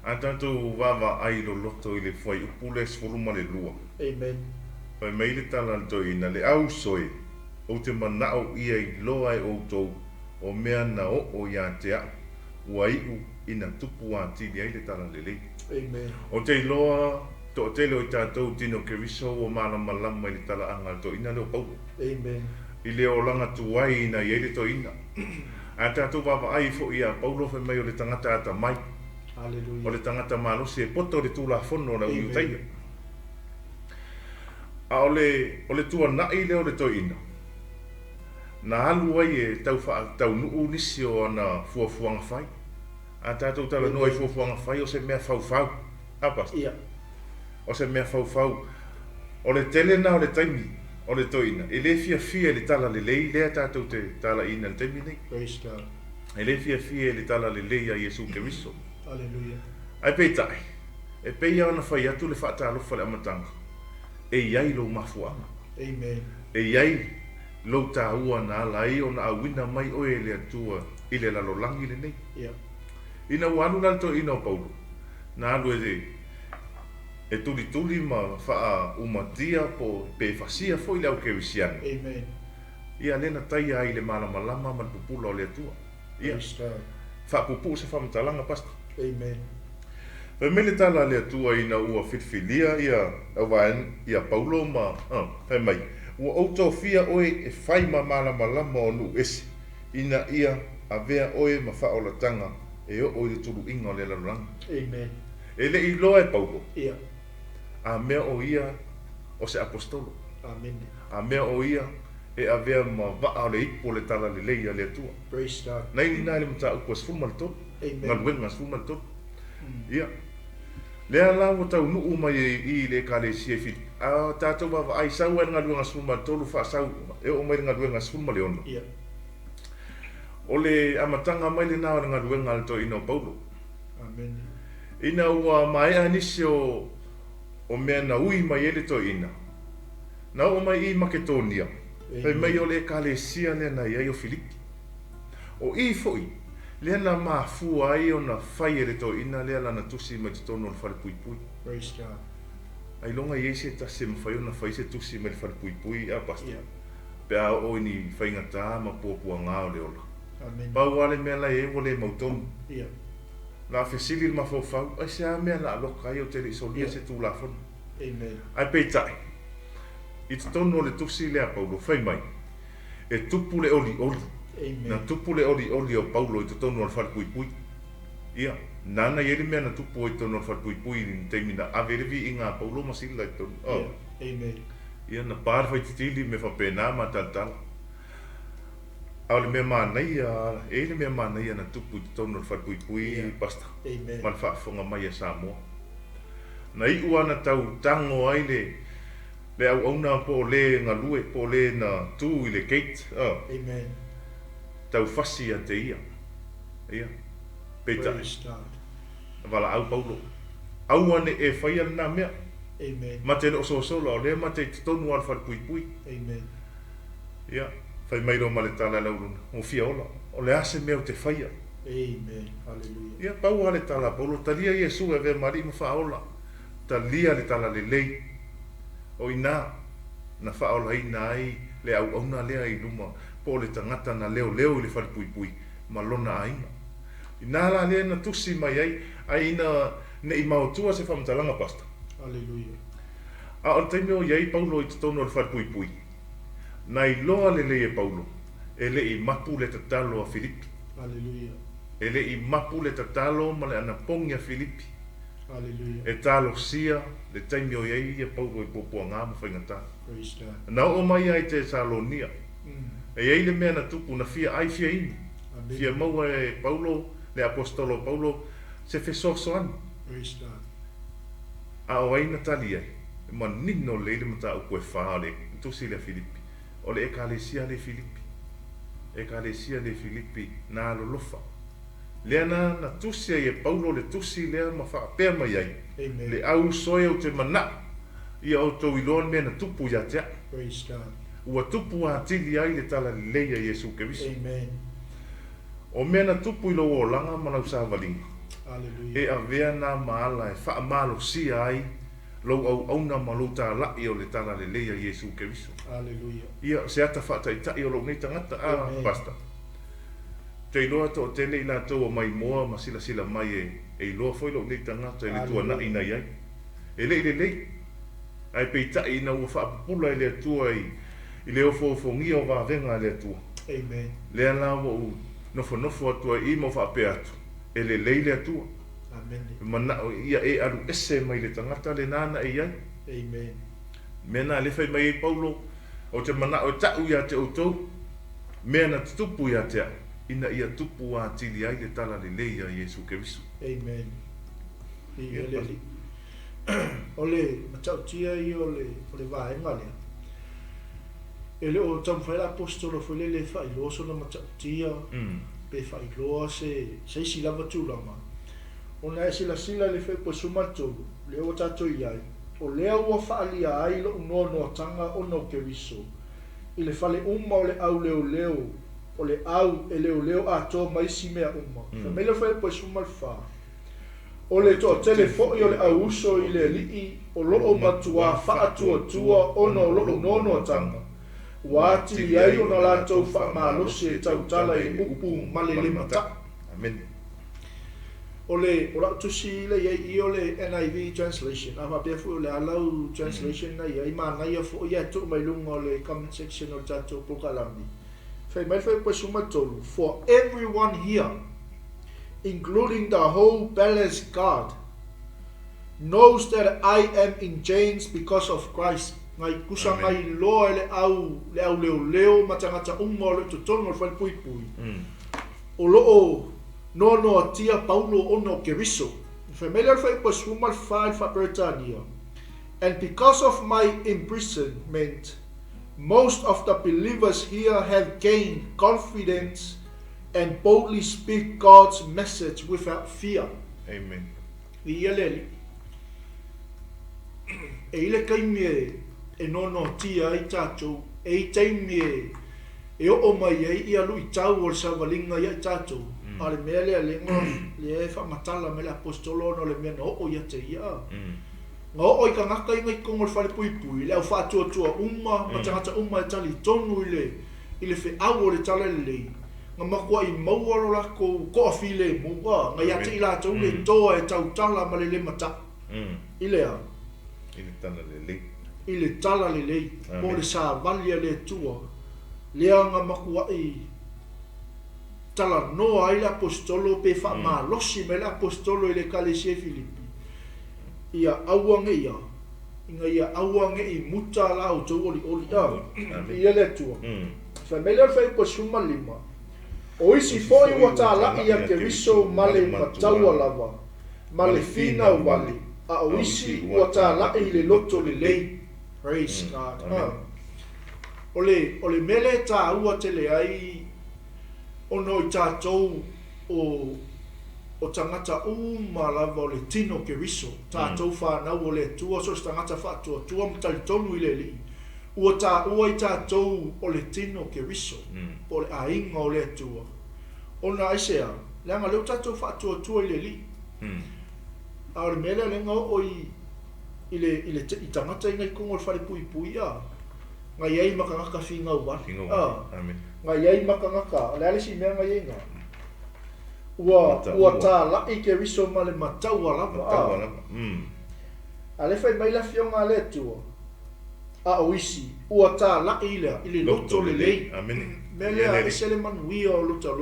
Antanto vava ai lo loto ile foi upule sforuma le lua. Amen. Pai mai le tala to ina le au soi. O te manao ia I loa ai o tau o mea na o ia te a. Ua iu ina tupu a tili ai le tala le lei. Amen. O te loa to te leo I tātou tino ke riso o mana malama I le tala anga to ina leo pau. Amen. I leo langa tuai ina I le to ina. A tātou vava ai fo ia paulo fe mai o le tangata ata mai. Hallelujah. O le tangata malosi e poto le tula fono na uiu taia. A o le tua nai leo le toina. Na alu ai e tau nuu nisi o ana fuafuanga fai. A tātou tala no ai fuafuanga fai o se mea fau. Apas? Ia. O se mea fau. O le tele na o le taimi. O le toina. E le fia le tala le lei lea tātou te tala ina le taimi nei. Praise God. E le fia le tala le lei a Yesu Keriso. Hallelujah. Ai peitai. E peia ona fai atu le whaatalofa le amatanga. E iai lo mafuanga. Amen. E iai lo tāua na alai o na awina mai oe le atua I le lalolangi le nei. Yeah. Ina wanu na to ina o Paulo. Na alu e tuli ma wha umatia po pe fasia fo I le au kerisiana. Amen. Ia lena taia ai le malamalama ma pupula o le atua. Ia. Praise God. Wha pupu se whamatalanga pasta. Amen. Pe mele tala le atua ina ua fitfilia ia awaen ia Paulo ma pe mai. Ua auto fia oe e fai ma malama o nu esi. Ina ia avea oe ma whaolatanga e o i tulu inga o le laluranga. Amen. E le I loa e Paulo. Ia. A mea o ia o se apostolo. Amen. A mea o ia e avea ma waa o le ipo le tala le leia le atua. Praise God. Nei ni nai le mta ukua sfuma le tolu. Amen. Ngaluenga sfuma le tolu. Ia. Lea la o tau nuu mai I le kale sia fili. A tātou wawa ai sau e ngaluenga sfuma le tolu wha sau e o mai ngaluenga sfuma le ono. Ia. O le amatanga mai le nao ngaluenga le to ino Paulo. Amen. Ina ua mai anisi o mea na ui mai ele to ina. Na o mai I Makedonia. Pai mai o le kale sia le na iai o Filipi. O I foi. Lea na mafua ai o na fai e le to ina lea lana tusi mai titono le whare pui. Praise God. Ai longa iei se ta se mawhai o na fai se tusi mai le whare pui a pasta. Yeah. Pea o ni whai ngata ma puapua ngā o le ola. Amen. Pau ale mea lai e o le mautonu. Yeah. La fesili le mafofau. Ai se a mea la aloka ai o te isolia se tu la fonu. Amen. Ai peitai. I titono le tusi lea Paulo whai mai. E tupu le oli. Amen. Na tupu le oli o Paulo I totono al whare pui. Ia, nana yeri mea na tupu I tono al whare pui ni teimi na averevi I ngā Paulo masila I tono. Yeah. Amen. Ia, na pār whai titili me whapena ma taltala. Au le mea mānaia, le mea mānaia na tupu I tono al whare pui pasta. Amen. Man whaafonga mai a Samoa. Na I ua na tau tango ai le au auna po le ngalue, po le na tu I le gate. Amen. Tau fasi a te ia. Ia. Peta. Praise God. Wala au Paulo. Au ane e whaia na mea. Amen. Ma te no sola o lea ma te tonu al whare pui. Amen. Ia. Whai mairo ma le tala lauruna. O fia ola. O le ase mea o te whaia. Amen. Hallelujah. Ia pau ale tala Paulo. Talia Iesu e vea mari ma whaola. Talia le tala le lei. O ina. Na whaola ina ai. Le au auna lea I luma. Po le tangata na leo I le whare pui. Ma lona ainga. Ina la lea na tusi mai ai ina ne I mautua se whamtalanga pasta. Hallelujah. A o teime o iai Paulo I tono le whare pui. Na I loa le e Paulo. E le I mapu le tatalo a Filipi. Hallelujah. E le I mapu le tatalo ma le anapongi a Filipi. Hallelujah. E talo sia le teime o iai I Paulo I popua ngā ma whaingata. Praise God. Na o mai ai te Salonia. E iai le mea na tupu na fia ai fia ini. Amen. Fia maua e Paulo, le apostolo Paulo, se fesoso anu. Praise God. A o aina tali ai. Ma nino le mata o koe whaa le tusi le Filipi. O le ekalesia le Filipi. Ekalesia le Filipi na lolofa. Lea na tusi ai e Paulo le tusi lea ma wha pēr mai ai. Amen. Le au soe o te mana. Ia o tau iloan mea na tupu ia tea. Praise God. Ua tupu a tili ai le tala leia Yesu Keriso. Amen. O mena tupu I lo o langa mana sa valinga. Hallelujah. E a vea na maala e wha malo sia ai lo au na malo ta lai o le tala le leia Yesu Keriso. Hallelujah. Ia se ata wha tai o lo nei tangata pasta. Te iloa to tele I la tau o mai moa ma sila mai e iloa foi lo nei tangata e le tua na ina iai. E le ai peita ina ua wha apupula e le atua I le ofo-ofongia o vavenga le atua. Amen. Le ala o nofo atua I mo wha ape atu. E le leile atua. Amen. Mana ia e alu ese mai le tangata le nana e iai. Amen. Mena le fai mai e Paulo o te mana o tau ia te outou. Mena tupu ia te ina ia tupu a tili ai le tala le leia Yesu Keriso. Amen. Ole matau tia I ole vaenga lea. Ele o tamwhai apostolo fwele le whai loso na matau tia. Pe whai loa se silava tūlanga. O nai sila le whai po sumatolu. Le o tato iai. O lea ua whaalia ai lo unono tanga o no Keriso. I le whale uma o le au leo. O le au e leo a tō maisi mea uma. Me le whai po sumalwha. O le to telefoni o le au uso I le lii o loo matua whaatua ono loo nono tanga. Wati iai o na lātou whaamalosi e tautala I upu male le mata. Amen. O la tusi le iai o le NIV translation. A mapia fu o le alau translation na iai mana ia fu o ia tu mai lunga o le comment section o tatou pokalami. Fai mai fai po sumatolu. For everyone here, including the whole palace guard, knows that I am in chains because of Christ. Ngai kusa ngai loa le au leo matangata umma o le tutonga o whai pui. O loo no atia Paulo ono Keriso. Familiar whai po sumal whai Britania. And because of my imprisonment, most of the believers here have gained confidence and boldly speak God's message without fear. Amen. Vialeli. E ile kaimie e nono tia I tatou e taimie e o mai ai I alu I tau o savalinga I tatou. Ale mea le alenga le whamatala me le apostolo no le mea no o ia te ia. Ngā o I ka ngaka I ngai kongo le whale pui le au whātua uma matangata uma e tali tonu I le whi au o le tala le lei. Ngā makua I maua ro lako ko a while mua. Ngā ia te I lātou le toa e tautala ma le mata. I lea. I le tala le lei. I le tala le lei. Mo le sa valia le tua. Lea ngā makua I tala noa I le apostolo pe wha maa losi me le apostolo I le kalesia Filipi. Ia auange ia. Inga ia auange I muta la o tau oli. Ia le tua. Whai mele whai po suma lima. O isi foi wa ta la ia Keriso male mataua lava. Male fina wali. A o isi wa ta la I le loto le lei. Praise God. Ole mele ta ua tele ai ono I tātou o tangata lava o le tino Keriso. Tātou whanau o le tua so tangata whātua tua mtali tonu I le li. Ua I tātou o le tino Keriso. O le ainga o le tua. Ona aisea, leanga leo tātou whātua tua I le li. A o le mele lenga o I tangata I ngai kongo le whare pui a. Ngai iai makangaka whingau wali. Ngai iai makangaka, le alesi mea ngai inga. Ua tā lai Keriso ma le mataua lava. A le whai mai la fionga le tua. A o isi, ua tā lai I le loto le lei. Mea lea ese le manuia o loto.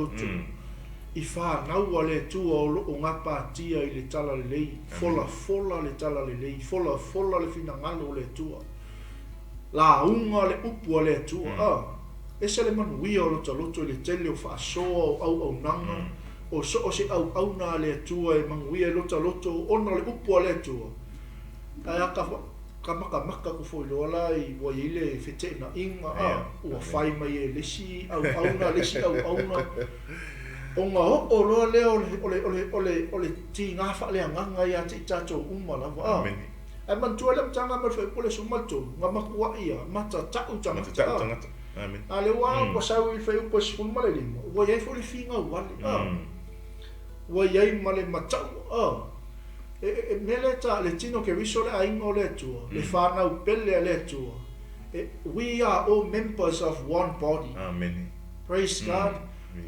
I whanau le tua o loo ngapa tia I le tala le lei. Fola le tala le lei. Fola le finangalo le tua. La unga le upua le tua. Ese le manuia o loto le tele o whaasoa o au nanga. O so se au na le tua e manguia loto ona le upua le tua. Ai ka maka ko foi lola I wa ile fete na inga ua fai mai e lesi au na lesi au na o nga o lo le ole ti nga fa le nganga ia te tato uma lava. Amen. Ai man tu le tanga ma foi pole sumato nga makua ia mata tau tanga. Amen. Ale wa po sau I fai upo sifulu male lima. Wa iai fo le finga wale. Wa iai male matau. Mele ta le tino ke riso le aingo le tua. Le whanau pele le tua. We are all members of one body. Amen. Praise God.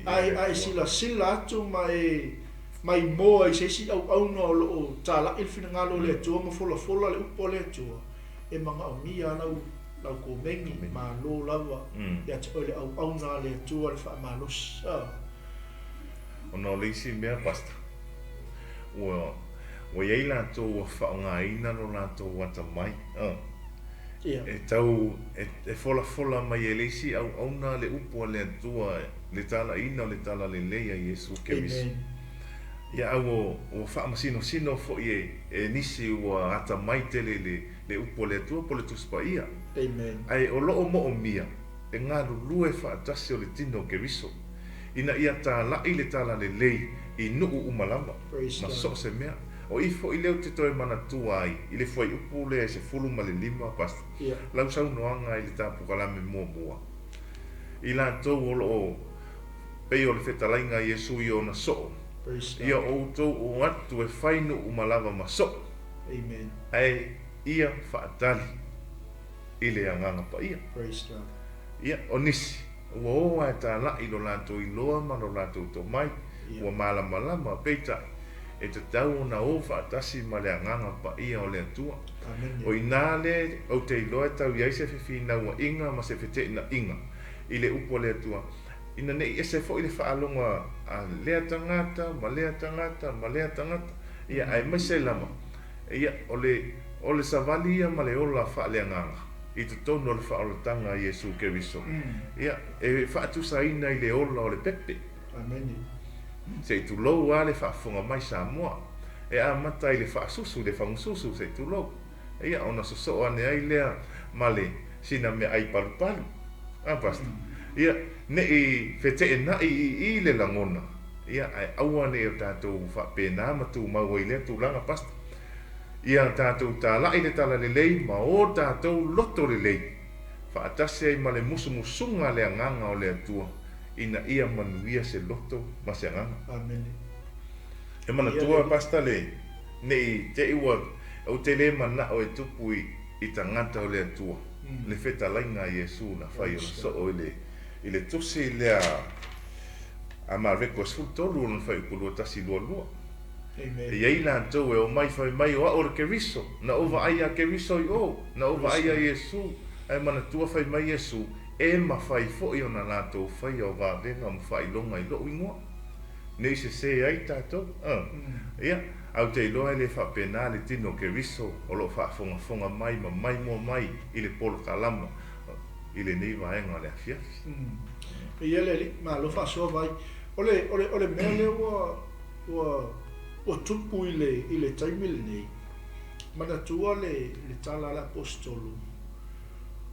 Ai sila atu mai moa I se si au no lo tala il fina ngalo le tua mo fola le upo le tua. E manga o mia lau ko mengi ma lo lava. Ya te ole au na le tua le wha malos. Ono leisi mea pasta. Wa iei lato wa whaongaina no lato wata mai. E tau, e fola mai e leisi au na le upo le tua le tala ina o le tala le leia Yesu Keriso. Ia au o whaamasino fo e nisi ua ata mai tele le upo le tua po le tuspa ia. Amen. Ai o loo mo o mia, e ngā lulue whaatasi o le tino Keriso. Ina ia tā lai le tala le lei I nuu umalama. Ma so se mea. O ifo I leo te toe mana tua ai, I le fuai upu le se fulu ma le lima pasta. Lau sau noanga I le tāpu kalame mua. I la tau o loo pei o le whetalainga Yesu I o na so. Ia o tau o atu e whainu umalava ma so. Amen. Ai ia whaatali I le anganga pa ia. Praise God. Ia o nisi. Ua e tā lai lo lato I loa ma lo lato to mai. Ua malama peita. E te tau na o whaatasi ma le anganga pa ia o le atua. O ina le o te iloa tau iai se whiwhina ua inga ma se whete ina inga. I le upo le atua. Ina nei e se fo I le whaalonga a lea tangata, ma lea tangata. Ia ai mai se lama. Ia o le savali ia ma le ola wha le anganga. I te tono o le whaalatanga Yesu Keriso. Ia e whaatusaina I le ola o le pepe. Amen. Se tu lou a le whaafonga mai Samoa. E a mata I le whaasusu, le whangususu se tu lou. Ia ona soso ane ai lea male sina me ai palu. Pasta. Ia ne I whete e nai I le langona. Ia ai awane o tātou whapena matu maua I lea tūlanga pasta. Ia tātou tā lai le tala le lei ma o tātou loto le lei. Whaatase ai ma le musumusunga le anganga o le atua. Ina ia manuia se loto ma se anganga. Amen. E mana tua pasta le nei te iwa o te le mana o e tupu I tangata o le atua. Le feta lainga Yesu na whai o so o I le tusi lea a ma reko sfutolu na whai upulua tasi lua. Amen. E iei la tau e o mai whai mai o a ora Keriso. Na ova aia Keriso I o. Na ova aia Yesu. Ai mana tua whai mai Yesu. E ma whai fo I o na lātou whai o vārenga ma whai longa I loo ingoa. Nei se ai tātou. Ia, au te iloa le whapena le tino Keriso o lo whaafonga mai ma mai mua mai I le polo kalama I le nei vaenga le afiafi. Ia le ma lo whaasoa vai. Ole mea le o tupu I le taimile nei. Mana tua le tala la apostolo.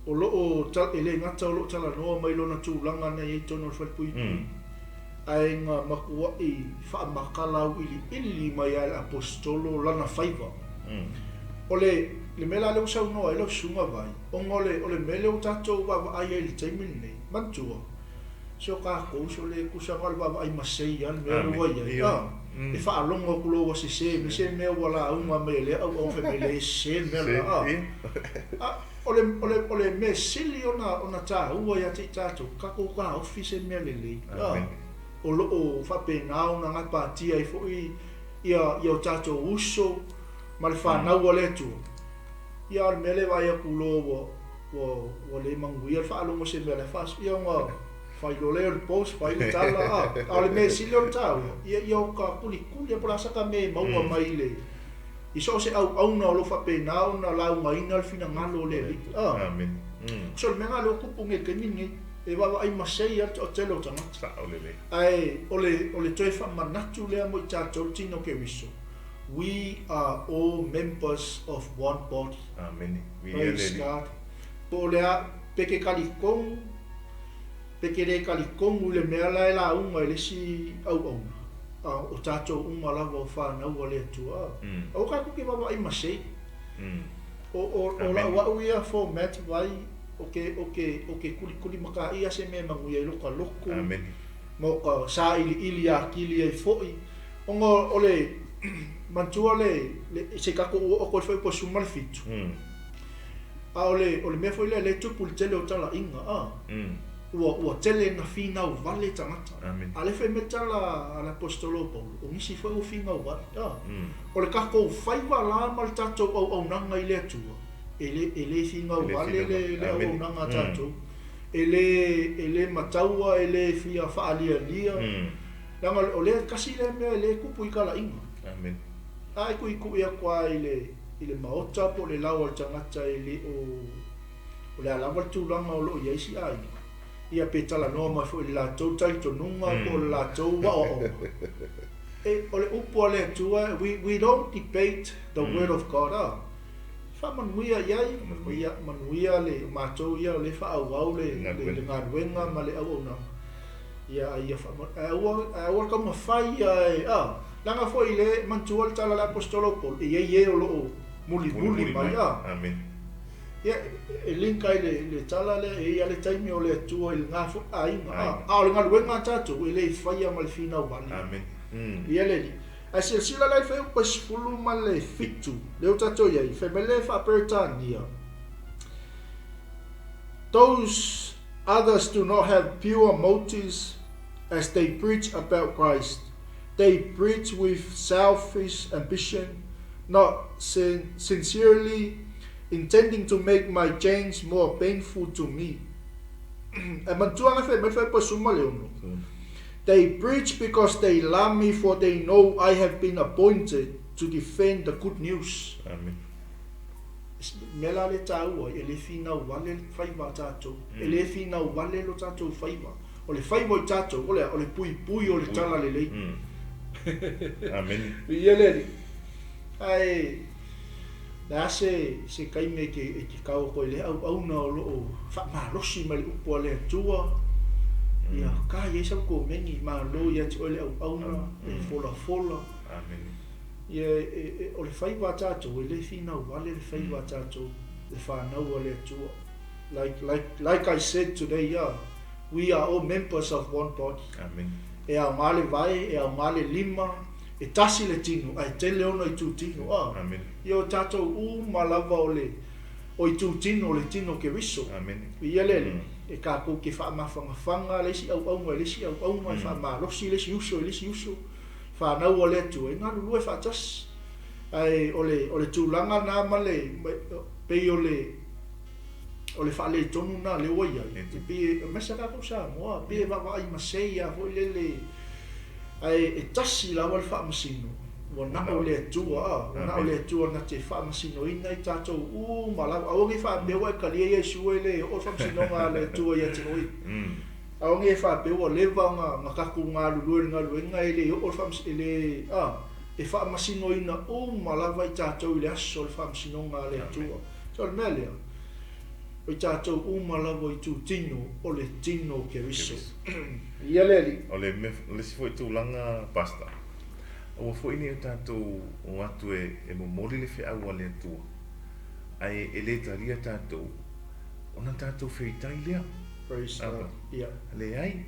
O loo ele ngata o loo tala noa mai lona tūlanga nei e tono whalpui. Ai ngā makua I whaamakalau ili mai al apostolo lana whaiva. Le mela leo sau noa e lau sunga vai. Ole mele o tatou wawa ai e li taimini nei. Mantua. So ka kouso le kusanga le wawa ai masei an mea rua ia. E whaalonga kulo wa se me se mea wala unga mele au fe mele se mea la. Ole me sili ona tā ua ia te tātou kako ka office mea lele. O loo whapena o na ngai pātia I fōi ia o tātou uso ma le whanau o le tua. Ia al mele vai a kulo wa le manguia le whaalonga se mea le whas. Ia ngā whailo leo le post, whaile tala. A le me sili o le tāu. Ia o ka kuli a prasaka me maua mai le. I so se au na lo whapena o na lau ngaina le fina ngalo le li. Amen. So le menga leo kupu nge keningi. E wawa ai masei o telo tangata. Sa o lele. Ai ole toi whamanatu lea mo I tātou tino Keriso. We are all members of one body. Amen. Praise God. Po lea peke kalikong. Peke re kalikong ule mea lai la unga ele si au. O tātou unga lava o whanau o lea tua. O ka kuki wawa ai masei. O la wau ia format vai o ke kuli maka ia se me mangu ia loka loko. Amen. Mo ka sa ili a kili ai foi. Ongo ole mantua le se kako o ko foi po sumal fitu. A ole me foi le tupu le tele o tala inga a. Ua tele na fina o vale tangata. Ale fe me tala ala apostolo Paulo. O nisi foi o fina o vale. Ole kako faiva la mal tato au nanga ile atua. Ele fina o vale le au nanga tato. Ele mataua ele fia faalia. Langa ole kasi le me le kupu i kala inga. Amen. Ai ku ia kwa ile maota po le lawa tangata ele o le alawa tulanga o lo yeisi ai. Ia petala no ma fo la total tonunga po la towa o. Ole upo le tua we don't debate the word of God. Fa manuia yai manuia le mato ia le fa au le ngadwenga ma le au na. Ia fa au ka ma fai langa fo ile mantual tala la apostolo Paul ye o lo muli mai Amen. Ia linka le tala le ia le taimi o le tua il ngafo ai le ngadwenga tatu ile fai mal fina o vale. Amen. Ia le a sila lai fe pas fulu male fitu le tato ia fe mele fa pertania. Those others do not have pure motives as they preach about Christ. They preach with selfish ambition, not sincerely intending to make my change more painful to me. They preach because they love me, for they know I have been appointed to defend the good news. Amen. Mela le taua, ele fina wale faiva tato, ele fina wale lo tato faiva. Ole faiva o tato, ole pui ole tala le lei. Amen. Ieleli. Ai la se kaime ke kau ko le au na lo fa ma lo si mal upo le tua. Ia ka ye sa ko mengi ma lo ya ti ole au na fola. Amen. Ye ole faiva tato, ele fina wale le faiva tato, le fa na ole tua. Like I said today, we are all members of one body. Amen. E a male vai, e a male lima, e tasi le tino, ai te leono i tu tino. Amen. Io tato malava o i tu tino, le tino ke riso. Amen. Ia lele, e ka kou ke wha mawhangawhanga, lesi au mai wha marosi, lesi uso. Wha nau o le atu, e ngā rurue wha tas. Ai ole tūlanga nā male, pei ole wha le tonu nā le oia. Pei mesa kako sa moa, pei wawa ai maseia, hoi lele. Ai e tasi lawa le wha masino. Wa na o le atua, na o le atua na te wha masino ina i tātou malawa. Aongi wha mewa e kalia e sua le o wha masino ngā le atua i ati hoi. Aongi e wha mewa lewa ngā kaku ngā luenga e le o wha masino e wha masino ina malawa i tātou i le aso le wha masino ngā le atua. So le mea lea. O tātou malawa i tū tino o le tino ke riso. Ia leli. O le si foi tūlanga pasta. O foi ni o tātou o atu e momoli le whi au le atua. Ai e le taria tātou. O na tātou whitai lea. Praise God. Ia. Le ai.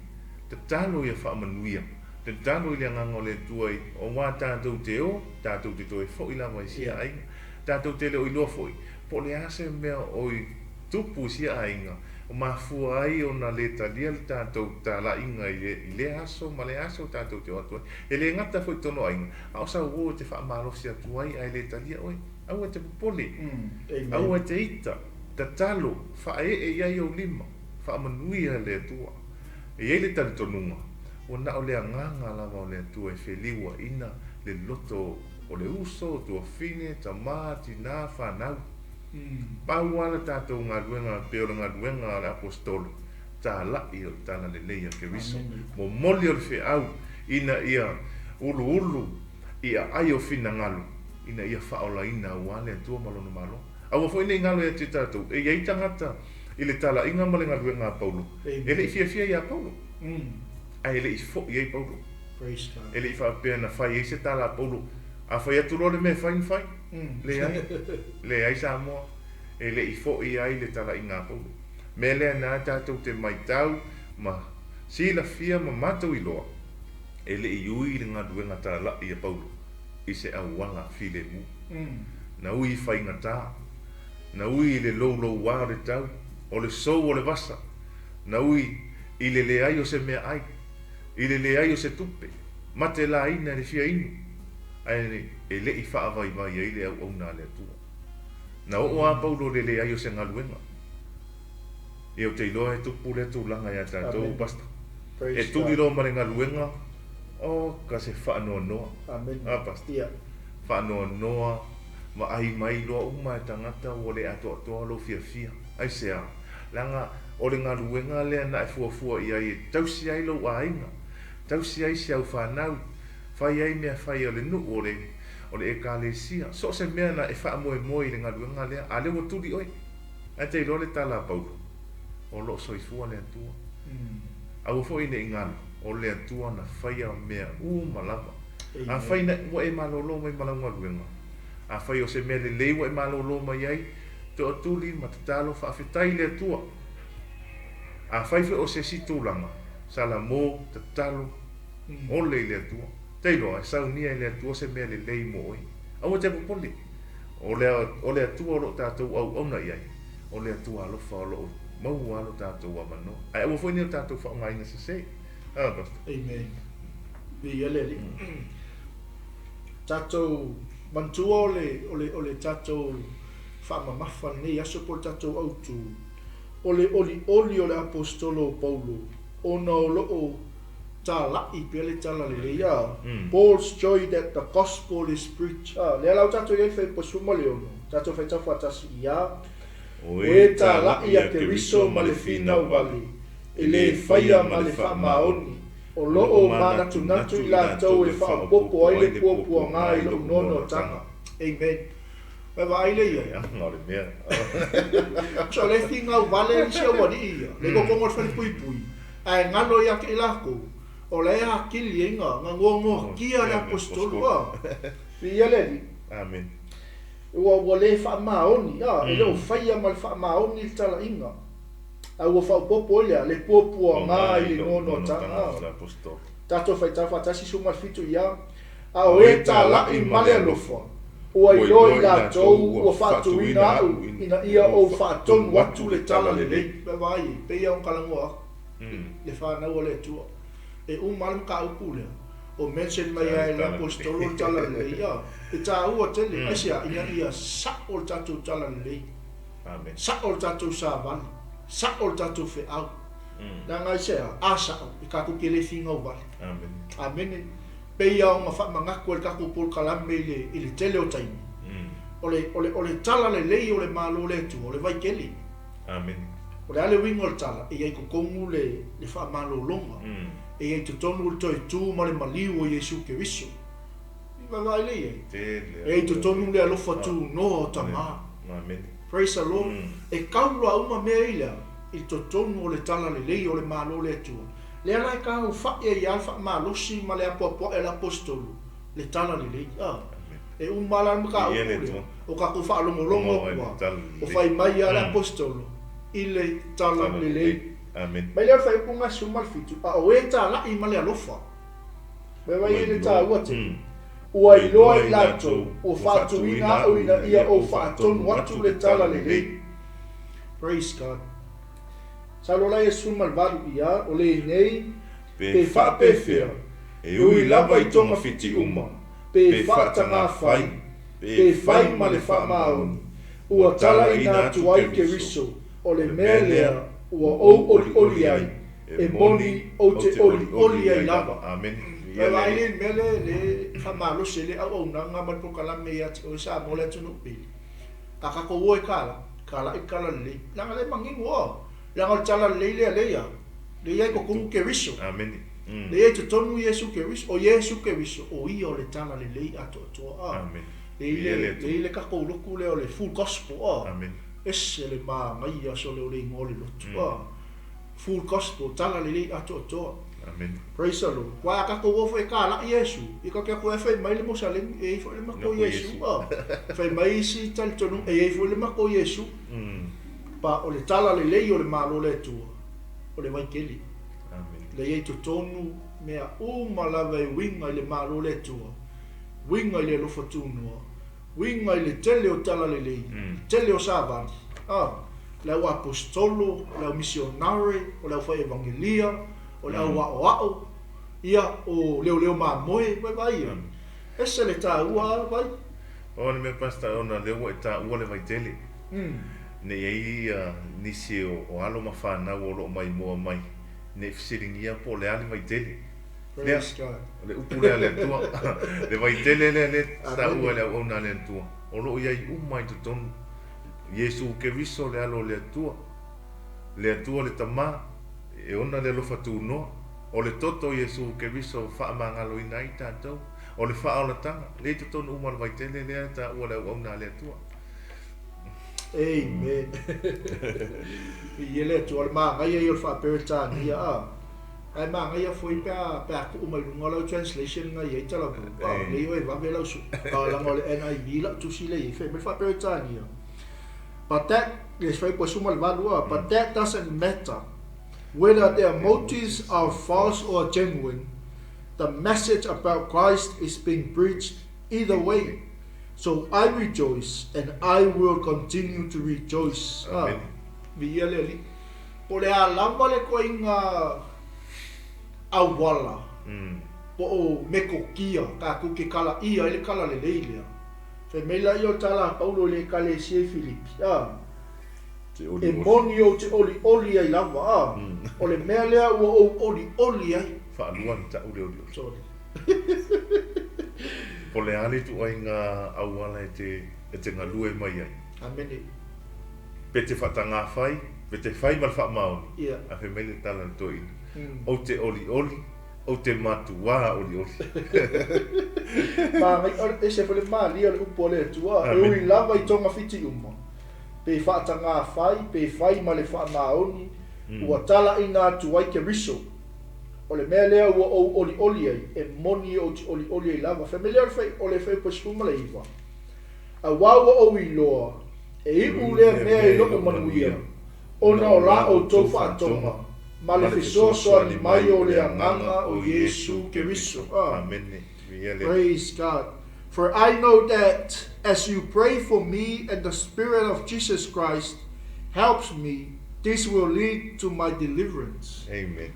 Te tālo ia wha manuia. Te tālo i le nganga o le atua i. O wā tātou te o, tātou te toi fo i lawa i sia ai. Tātou te leo i loa foi. Po le ase mea oi tupu sia ainga o mafua ai ona le talia le tātou tāla inga i le aso ma le aso tātou te atua e le ngata foi tono ainga au sa uo te whaamalosi atu ai ai le talia oi au e te popoli au e te ita ta talo whae e iai o lima whaamanuia le atua e iai le tali tonunga o na o le anganga lama o le atua e wheliwa ina le loto o le uso tua fine ta mati na whanau pau ala tātou ngā ruenga peo ngā ruenga le apostolo tā lai o tāna le leia ke riso mo moli o le whi au ina ia ulu ia ai o whina ngalu ina ia whaola ina wale atua malono malo au fo ina ngalu e te tātou e iei tangata i le tala inga male ngā ruenga a Paulo e le fia ia Paulo ai le i fo iei Paulo e le i wha pēr na whai e se tala Paulo a whai atu lo le me whai le ai sa moa e le i fo i ai le tala inga Paulo me le na tātou te maitau ma sila fia ma mātou iloa e le i ui le ngaduenga tā la i a Paulo i se awanga filemu na ui whainga tā na ui le lou wā le tau o le sou o le vasa na ui i le ai o se mea ai i le ai o se tupe ma te la ina le fia inu ai e le i wha vai e le au na le tua na o a Paulo le ai o se ngaluenga e o te iloa e tupu le tūlanga ia tātou pasta e tūli lo ma le ngaluenga o ka se whaanoa noa a pasta whaanoa noa ma ai mai loa uma e tangata o le atoa lo fia ai se a langa o le ngaluenga le na e fuafua ia i tausi ai lo ainga tausi ai se au whanau whai ai mea whai o le nu o le ekalesia so se mea na e wha moe le ngaluenga lea a le o tuli oi a te ilo le tala Paulo o lo soifua le atua au fo ine ingana o le atua na whai a mea malama a whai na ua e malolo mai malama luenga a whai o se mea le leiwa e malolo mai ai to atuli ma te talo whaafetai le atua a whai o se situlanga sala mo te talo o le atua teilo e sau nia le atua se mea le lei mo oi au te popoli o le atua lo tātou au na iai o le atua alofa o lo mau alo tātou a mano ai au foi ni tātou whaongaina se se amen vi ele tātou mantua o le tātou whaamamawha nei aso po tātou autu o le oli o le apostolo Paulo ona o loo ta lai pe le tala le ia Paul's joy that the gospel is preached le lau tātou iai whai posuma le ono tātou whai tawha tasi ia oe ta lai a te riso ma le fina wali e le whaia ma le whaamaoni o loo manatu natu i lātou e whaapopo ai le puapua ngā i lo nono tanga amen Vai vaile ia. No le mea. So le finga vale se wani ia. Le ko kongo fali pui. Ai ngalo ia ke lako. O le a kili inga ngongo kia le apostolo wa. Fia le. Amen. Ua le fa maoni ia. Ele faia mal fa maoni tala inga. Au fa popo le popo nga i no no tanga. Tato fai tafa tasi suma fitu ia. A oeta la i male lofa. Ua i loi la tau ua whatuina au ina ia o whaton watu le tala le lei. Vai, peia on kalangoa. Le whanau le tua. E malam ka upu lea. O mention mai ai la apostolo tala le lei ia. E tā ua tele, asia ina ia sa o tatu tala le lei. Amen. Sa o tatu sa vali. Sa o tatu fe au. Nanga isea, asa au. I kaku ke le finga u vali. Amen. Amen. Peia o ma mangako e kaku pol kalame ile tele o taimi. Ole tala le lei o le malo le tu, o le vai keli. Amen. O le ale wingo le tala, e iai kukongu le wha malo longa. E iai tutonu le toi tu ma le maliu o Yesu ke viso. Iwa vai le iai. E iai tutonu le alofa tu no o tama. Amen. Praise the Lord. E kaulua uma mea ila, il tutonu o le tala le lei o le malo le tu. Le ala e ka u fa e alfa ma losi ma le apo e l'apostolo le tala le lei e un malan ka o ka ku fa lo molongo o fai mai ala apostolo ile tala le lei amen mai le fai punga sumal fitu a o e tala i male alofa be vai ile ta wate o ai lo ai lato o fa tu ina o ina ia o fa ton watu le tala le lei praise God. Salola e sumal valu ia o le nei pe fa pe fea e ui lava i tonga fiti uma pe fa tanga fai pe fai ma le fa maoni ua tala ina tu ai ke riso o le mea lea ua o oli ai e moni o te oli ai lava amen e vaile mele le fa malo se le au nanga mal pokala mea o sa mola tunu pili kaka ko wo kala le nanga le mangingu o Yang tala leile leia. Leia ko kung ke riso. Amen. Leia to tonu Yesu ke riso. O Yesu ke riso. O i o le tala le lei ato to. Amen. Leile ka ko loku le o le full gospel. Amen. Esse le ma mai aso le o le ngoli lotu. Full gospel tala le lei ato to. Amen. Praise the Lord. Wa ka ko wo fe ka la Yesu. I ka ke ko fe mai le mosalem e fo le ma ko Yesu. Fe mai si tal tonu e fo le ma ko Yesu. pa o le tala le lei o le malo le tua o le waikeli Amen. le ei to tonu mea uma lava e winga i le malo le tua winga i le lofa tunua winga i le tele o tala le lei tele o savani le au apostolo le au misionare o le au fai evangelia o le au wao ia o leo mamoe vai ese le tāua vai O me pasta ona leo e tāua le vaitele ne ei nisi o alo mawhanau o lo mai moa mai ne fisiringia po le ali vaitele praise God le upu le tua le vaitele le tāua le ona le tua o lo iai umai tu tonu Yesu ke viso le alo le tua le tama e ona le lofa tu no o le toto Yesu ke viso fa mangalo ina i tātou o le fa o tanga le tu tonu umar vaitele le ta o le ona le tua amen iele tu al ma ia il fa pertan ia ai ma ia foi pa ku mai ngolo translation nga ia tala ku le yo va vela su la ngole NIV la tu si le fe me fa pertan ia but that is very personal value but that doesn't matter whether their motives are false or genuine. The message about Christ is being preached either way. So I rejoice and I will continue to rejoice. Viele po le alama le ko inga awala. Po o mekokia ka ku ke kala ia le kala le leile. Fe mela yo tala Paulo le kale sie Filipi. E monio te oli ai lava o le mea lea ua oli ai whaaluan ta oli sorry po le ali tu ai ngā auala e te ngalue mai ai amene pe te whatanga whai pe te whai mal wha maoni a he mele tala na toi o te oli o te matu wā oli ma ngai e se fole ma lia le upo le tua e ui lava i tonga fiti uma pe whaatanga whai, pe whai ma le wha maoni, ua tala i ngā tuai ke riso. O le mea lea ua o oli ai, e moni o ti oli ai lava. Wha me lea whai, o le whai pasuma le iwa. A wawa o i loa, e iu lea mea i loko manuia, ona o la o tau whaatonga, ma le fisosoa ni mai o le anganga o Yesu ke riso. Amen. Praise God. For I know that as you pray for me and the Spirit of Jesus Christ helps me, this will lead to my deliverance. Amen.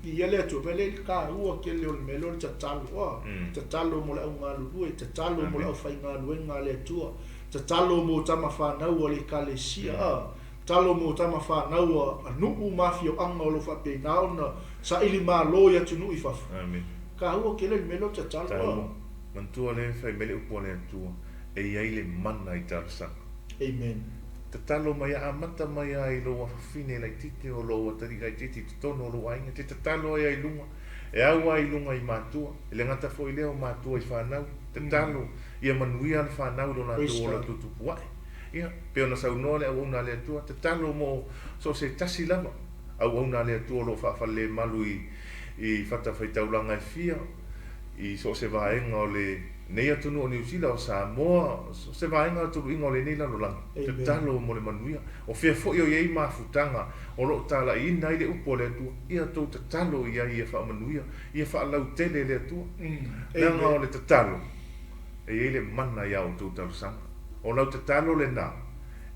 Iele tu vele ka ua ke le melo tatalo mo la unga lu tatalo mo la fainga luenga le tua tatalo mo tama fa na o le kalesia talo mo tama fa na o anu mafio anga lo fa pe na ona sa ili ma lo ya tunu ifa. Amen. Ka ua ke le melo tatalo mantua le fai mele upo le tua e iai le mana i tarasa. Amen. Te talo mai a mata mai a i loa fine lai tite o loa tarika i tite te tono o loa inga te talo ai ai lunga e au ai lunga i mātua e le ngata fo i leo mātua i whanau te talo ia manuia le whanau lo nā tu o la tutupu ai ia peo na sau noa le au una le atua te talo mo so se tasi lama au una le atua lo whawhale malu i whatawhaitaulanga i fia i so se vaenga o le nei atunu o New Zealand o Samoa so se vaenga tulu inga o le nei lalo lang te talo mo le manuia o fia fo i o iei mafutanga o lo tala i nai le upo le atua ia tau te talo i ai e wha manuia ia wha lau tele le atua nanga o le te talo e iei le mana ia o tau talo sanga o lau te talo le na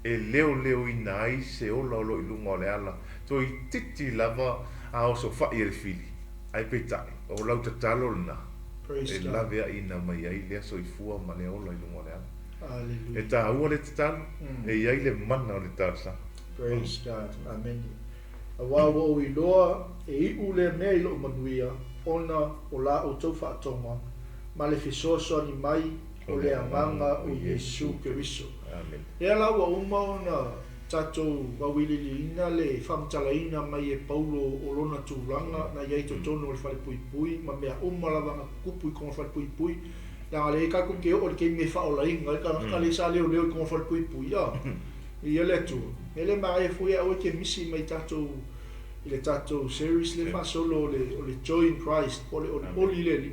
e leo i nai se ola o lo i lunga o le ala to i titi lava a o so wha i le fili ai peitai o lau te talo le na e lavea ina mai ai lea soifua ma le ola i lunga le ala. E tā ua le te talo, e iai le mana o le tāsa. Praise God. Amen. A wawa o i loa, e iu le mea i loo manuia, ona o la o tau whaatonga, ma le fisoso ni mai o le amanga o Yesu Keriso. Amen. E ala ua uma ona tatou wawililiina le whamtalaina mai e Paulo o lona tūranga na iei to tono o le whale pui pui ma mea umalavanga kupu i konga whale pui pui na le kako ke o le kei me whaolainga ka le sa leo leo i konga whale pui pui i ele tu ele ma e fui au ke misi mai tatou i le tatou series le solo o le Joy in Christ o le OLIOLI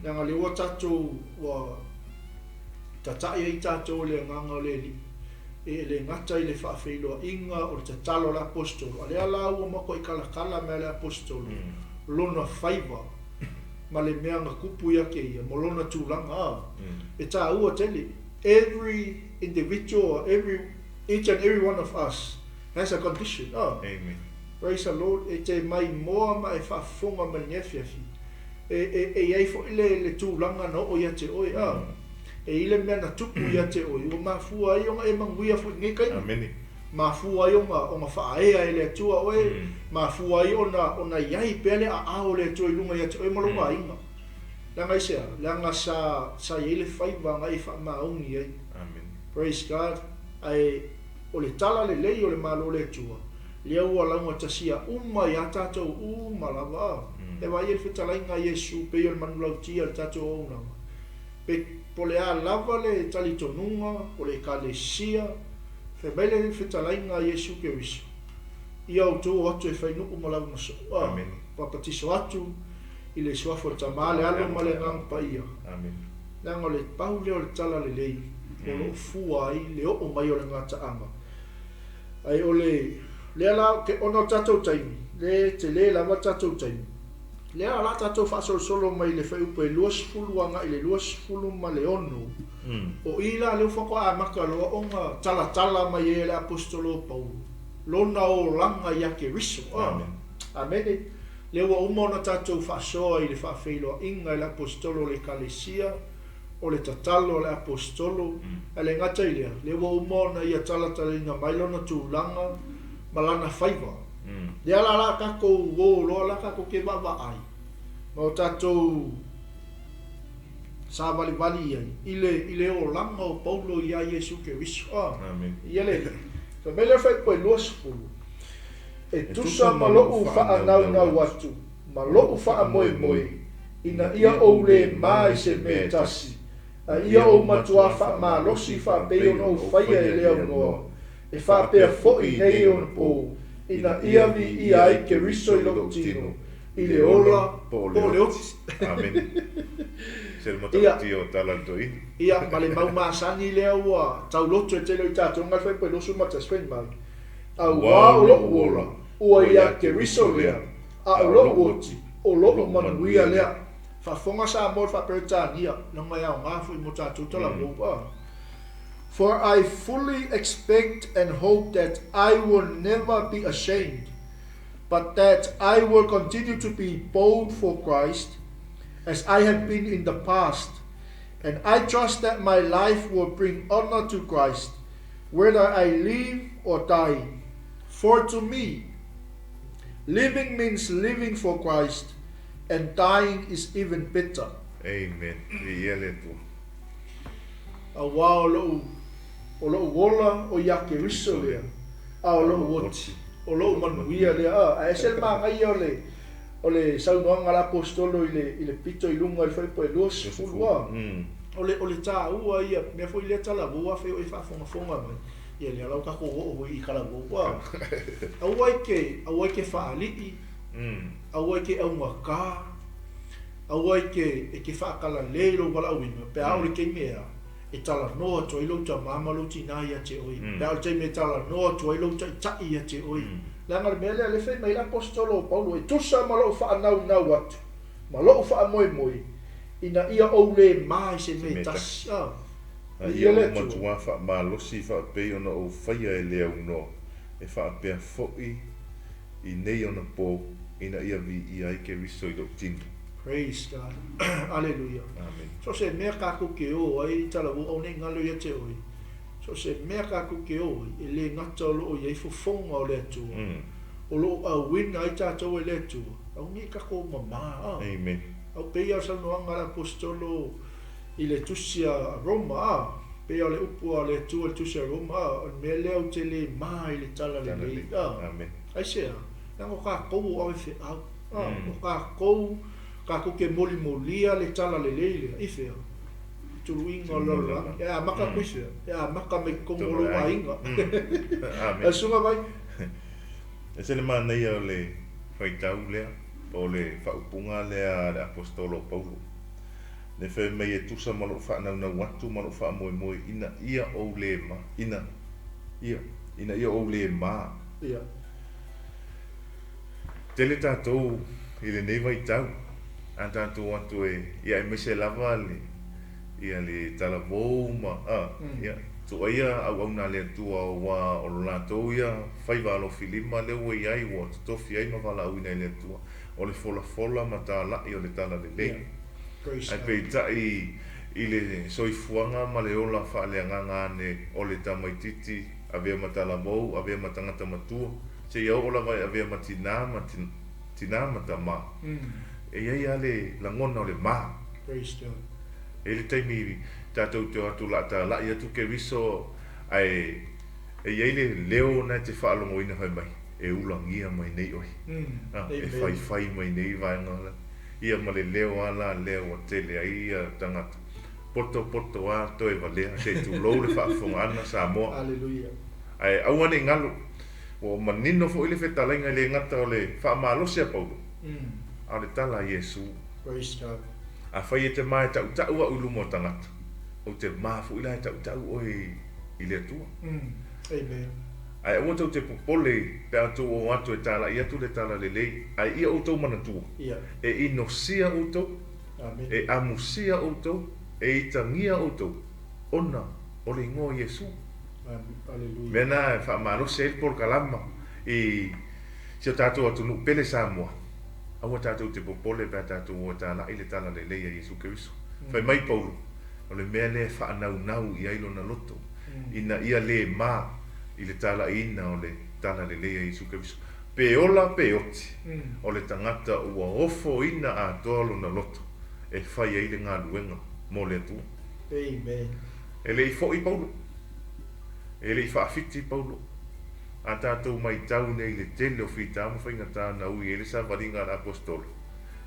na le o tatou wa tatai i tatou le nganga o le li e le ngata i le whaafeiloa inga o le tatalo le apostolo. A le ala ua mako i kala me le apostolo. Lona whaiva. Ma le mea nga kupu ia ke ia. Mo lona tūlanga. E tā ua tele. Every individual, each and every one of us has a condition. Amen. Praise the Lord. E te mai moa ma e whaafonga ma nyefiafi. E ei fo le tūlanga no o ia te oi. E ile mea na tupu ia te oi. O mafua ai onga e manguia fo nge kai. Amen. Mafua ai onga whaaea e le atua oi. Mafua ai ona iai pele a ao le atua i lunga ia te oi malunga inga. Langa i sea. Langa sa iele whaiva ngai wha maungi ai. Amen. Praise God. Ai o le tala le lei o le malo le atua. Lia ua launga tasia uma i a tātou umalawa. E wai e whetalainga Yesu pe o le manulau tia le tātou o unanga. Pe po le a lava le talitonunga, po le kalesia, fe mele le whetalainga Yesu ke wiso. Ia o tō atu e whainuku malau maso. Amen. Papatiso atu, i le suafo tamale alo ma le ngampa ia. Amen. Nanga le pau leo le tala le lei, o lo fua ai, le o mai o le ngata anga. Ai o le ala ke ono tatou taimi, le te le lava tatou taimi. Le ala tatou whaasol solo mai le whaiupa e luas fuluanga i le luas fulu ma le onu. O ila leo whako a maka loa onga tala mai e le apostolo Paulu. Lona o langa ia ke riso. Amen. Amen. Leo wa umona tatou whaasoa i le whaafeiloa inga i le apostolo le kalesia, o le tatalo le apostolo, a le ngata i lea. Leo wa umona ia talatalinga mailona tūlanga, malana whaiva. Le ala la kako wo lo la kako ke baba ai. Mo tatou sa vali ai. Ile o langa o Paulo ia Yesu ke wiso. Amen. Ile. So mele fai po los fulu. E tusa malo u fa na watu. Malo u fa moi. Ina ia o le mai se metasi. A ia o matua fa ma losi fa pe no fa ia le no. E fa pe fo i nei on po. Ina ia vi ia ai ke riso i loko tino. I le ola po le oti. Amen. Se le mototi o talantoi. Ia, ma le mau maasani lea ua tau loto e telo i tātou ngai whai poi losu mata swen mai. A ua o loko ola, ua ia ke riso lea. A o loko oti, o loko manuia lea. Whafonga sa amor whaperetania, nanga iau ngafu i mo tātou tala moa. For I fully expect and hope that I will never be ashamed, but that I will continue to be bold for Christ, as I have been in the past. And I trust that my life will bring honor to Christ, whether I live or die. For to me, living means living for Christ, and dying is even better. Amen. A wā o lo wola o yake riso lea. A o lo woti. O lo manuia lea. A esel maa ngai o le saunoanga la apostolo i le pito i lunga i whaipo e los fulua. O le tā ua ia, mea fo i le tala vua feo i whaafonga mai. Ia le alau kako o i kala vua. Aua i ke whaalii. Aua i ke aunga kā. Aua i ke whaakala leiro wala awina. Pe aure ke mea. E tala noa tua i lauta mama lauti nā ia te oi. Pe aure te me tala noa tua i lauta i tai ia te oi. Langa le mele le fei mai la apostolo Paulo e tusa ma loo wha nau atu. Ma loo wha moi. Ina ia o le mai se me tasi. Ia o matua wha malosi wha pei ona o whaia e lea uno. E wha pea foi i nei ona po ina ia vi i aike riso i doktinu. Praise God. Hallelujah. Amen. So se mea kako ke o ai tala wu au nei ngalo ia te oi. So se mea kako ke o i le ngata o loo iei fufonga o le atua. O loo au wina ai tātou e le atua. Au ngi kako mama. Amen. Au pei au sanoanga la apostolo i le tusia Roma. Pei au le upua le atua le tusia Roma. Mea leo te le mai le tala le lei. Amen. Ai sea. Nango ka kou au e fe au. O ka kou kako ke molia le tala le leile. Ife au. Turuinga lola. Ya maka kuise. Ya maka me kongolo ainga. Amen. Asunga vai. Ese le mana ia o le whaitau lea, o le whaupunga lea le apostolo Paulo. Le whai mei e tusa malo whanau na watu, malo wha moe ina ia o le ma, ina Ia, ina ia o le mā. Ia. Tele tātou, i le nei vai tau. A tātou atu ia e mese lava ia le tala vou ma, ia. Tu ia au nā le atua wa o lātou ia, whai walo filima le ua iai wa tofi ai ma wala au ina le atua. O le fola ma tā lai o le tala le lei. Ai pei tai i le soifuanga ma le ola wha le anganga ne o le tamaititi a vea ma tala vou, a vea ma tangata matua. Se iau ola vai a vea ma tina ma ta ma. E iai ale langona o le ma. E le taimi tātou te atu la ta la ia tu ke viso ai e iai le leo na te whaalongo ina hai mai. E ulangia mai nei oi. E whai mai nei vai ngala. Ia ma le leo ala leo a tele ai a tangata. Poto a toi valea te tu lou le whaafonga ana sa moa. Alleluia. Ai awane ngalo. O manino fo ile fetalainga le ngata o le whaamalosia paulo. A le tala Yesu. Praise God. A whai e te mai tau a ulu mo tangata. O te mafu ila e tau oi i le atua. Amen. Ai o tau te popole pe atu o atu e tala i atu le tala le lei. Ai ia o tau manatua. E inosia o tau. Amen. E amusia o tau. E itangia o tau. Ona o le ingoa Yesu. Alleluia. Mena e whaamalosia e por kalama. I si o tātou atu nu pele Samoa. Aua tātou te popole pe tātou o tala i le tala le lei a Yesu Keriso. Whai mai Paulo. O le mea le whaanau i ailo na loto. Ina ia le maa i le tala ina o le tala le lei a Yesu Keriso. Pe ola pe oti. O le tangata ua ofo ina a tolo na loto. E whai e le ngā luenga mo le atua. Amen. E le i fo i Paulo. E le i whaafiti Paulo. A tātou mai tau nei le tele o whitama whainga tāna ui e le sa varinga la apostolo.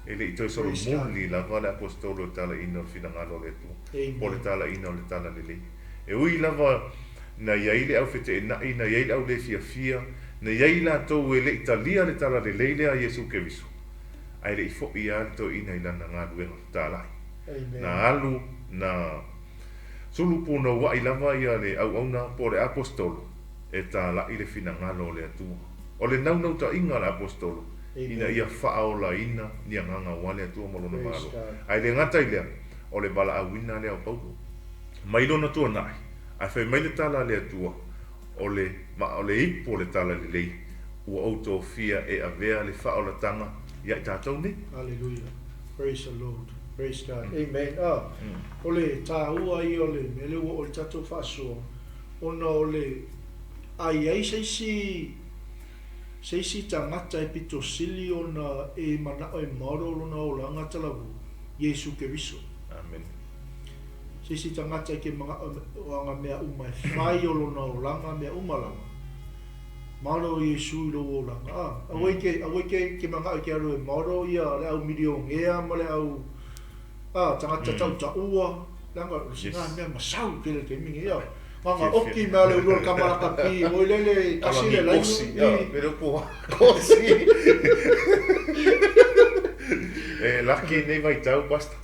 E le i toi solo muli la vale apostolo tala ina o whinangalo le atua. Po le tala ina o le tala le lei. E ui lava na iaile au fete e nai, na iaile au le fia, na iaile a tau e le italia le tala le leile a Yesu Keriso. Ai le i fo i a le tau ina ilana ngā luenga tālai. Na alu, na sulupu na wa ilava ia le au na po le apostolo. E tāla i le whinangalo le atua. O le nau ta inga le apostolo. Ina ia whaola ina ni anganga wale atua malona malo. Ai le ngata i lea, o le bala awina lea o paulo. Mailona tua nai, ai whai mai le tala le atua, o le ipo le tala le lei, ua auto fia e avea le whaola tanga, ia i tātou ne. Hallelujah. Praise the Lord. Praise God. Amen. O le tāua i o le mele ua o le tātou whaasua. Ona o le ai seisi tangata e pito sili ona e manao e maro lona o la ngata lawu Yesu Keriso. Amen. Seisi tangata ke mga o anga mea uma e whai o lona o langa mea umalanga. Maro Yesu i lo o langa. Awai ke mga ke aru e maro ia le au mirio ngea ma le au tangata tau ta ua. Langa singa mea masau ke le ke mingi ia. Manga oki mea le ulor kamaraka pi, o lele kasi le lai. Pero po, kosi. Laki nei vai tau pasta.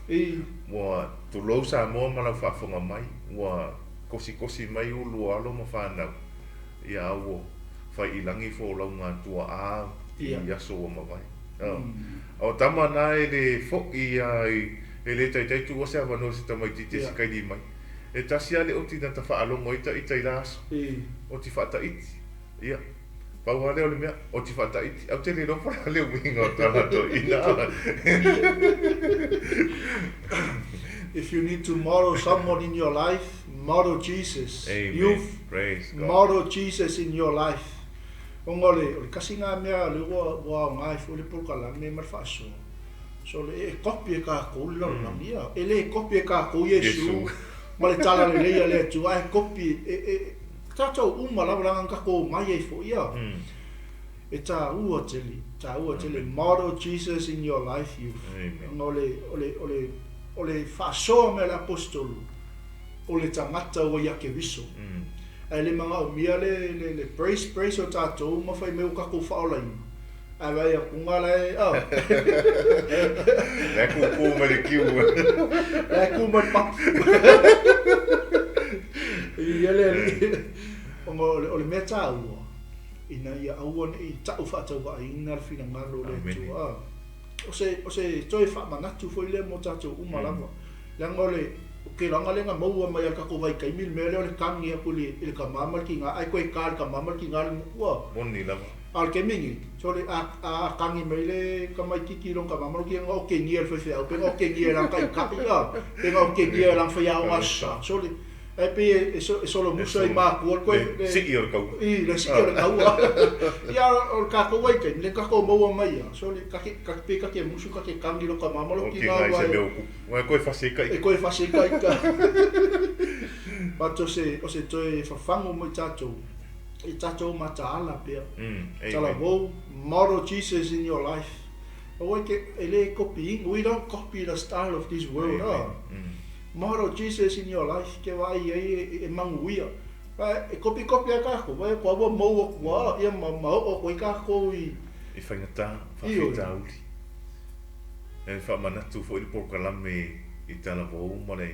Mua tulou sa moa mana whaafonga mai. Mua kosi mai ulu alo ma whanau. Ia au whai ilangi fo lau ngā tua a i aso o mawai. O tama na e le foki e le taitaitu o se avano se tamai tite si kaidi mai. E tasi ale o tina ta whaalongo ita i laso. O ti whaata iti. Ia. Pau hale o le mea, o ti whaata iti. Au te le ropora leo winga o tamato ina. If you need to model someone in your life, model Jesus. Amen. Youth, praise God. Model Jesus in your life. Ongole, o le kasi ngā mea le ua ngai fo le pulkala me marfaso. So le e kopi e ka kou le langi ia. E le kopi e ka kou Yesu. Ma le tala le leia le atu ai kopi tātou uma lawaranga kako mai e fo ia. E tā ua tele model Jesus in your life youth. O le whaasoa me le apostolo o le tangata o iake viso. Ai le mga o mia le praise o tātou ma whai meu kako whaolaina. Ai vai a kunga lai Nē kū ma le kiu. Nē kū ma le papu. o le mea tāua. Ina ia aua i tau whaatau wa ina whina ngalo le tua. O se toi whaamanatu fo i le mo tātou umalama. Langa o le ke ranga lenga maua mai al kako vai kai mil mele o le kangi apu le ka mamal ki ngā. Ai koe kār ka mamal ki ngā le mukua. Moni lama. Al ke mingi. So le a kangi mai le ka mai kiki rong ka mamal ki ngā o ke ngia le whewhea. Penga o ke ngia lang kai kapi ya. Penga o ke ngia lang whea o asa. So le e pe e solo musa i māku o koe siki o kau i le siki o kau ia o kako wai kai le kako maua mai so le kake musu kake kangi lo ka mamalo ki ngā wai koe whasikai e koe whasikai ka mato o se toi whawhango mai tātou i tātou mata ala pia tala wou model Jesus in your life o wai ke e le copying we don't copy the style of this world model Jesus in your life ke vai e manguia e copy a kako vai ko wa mo wa ia ma o ko kako i whaingata whawhita uli e whamanatu fo i porkalame i tala wau mole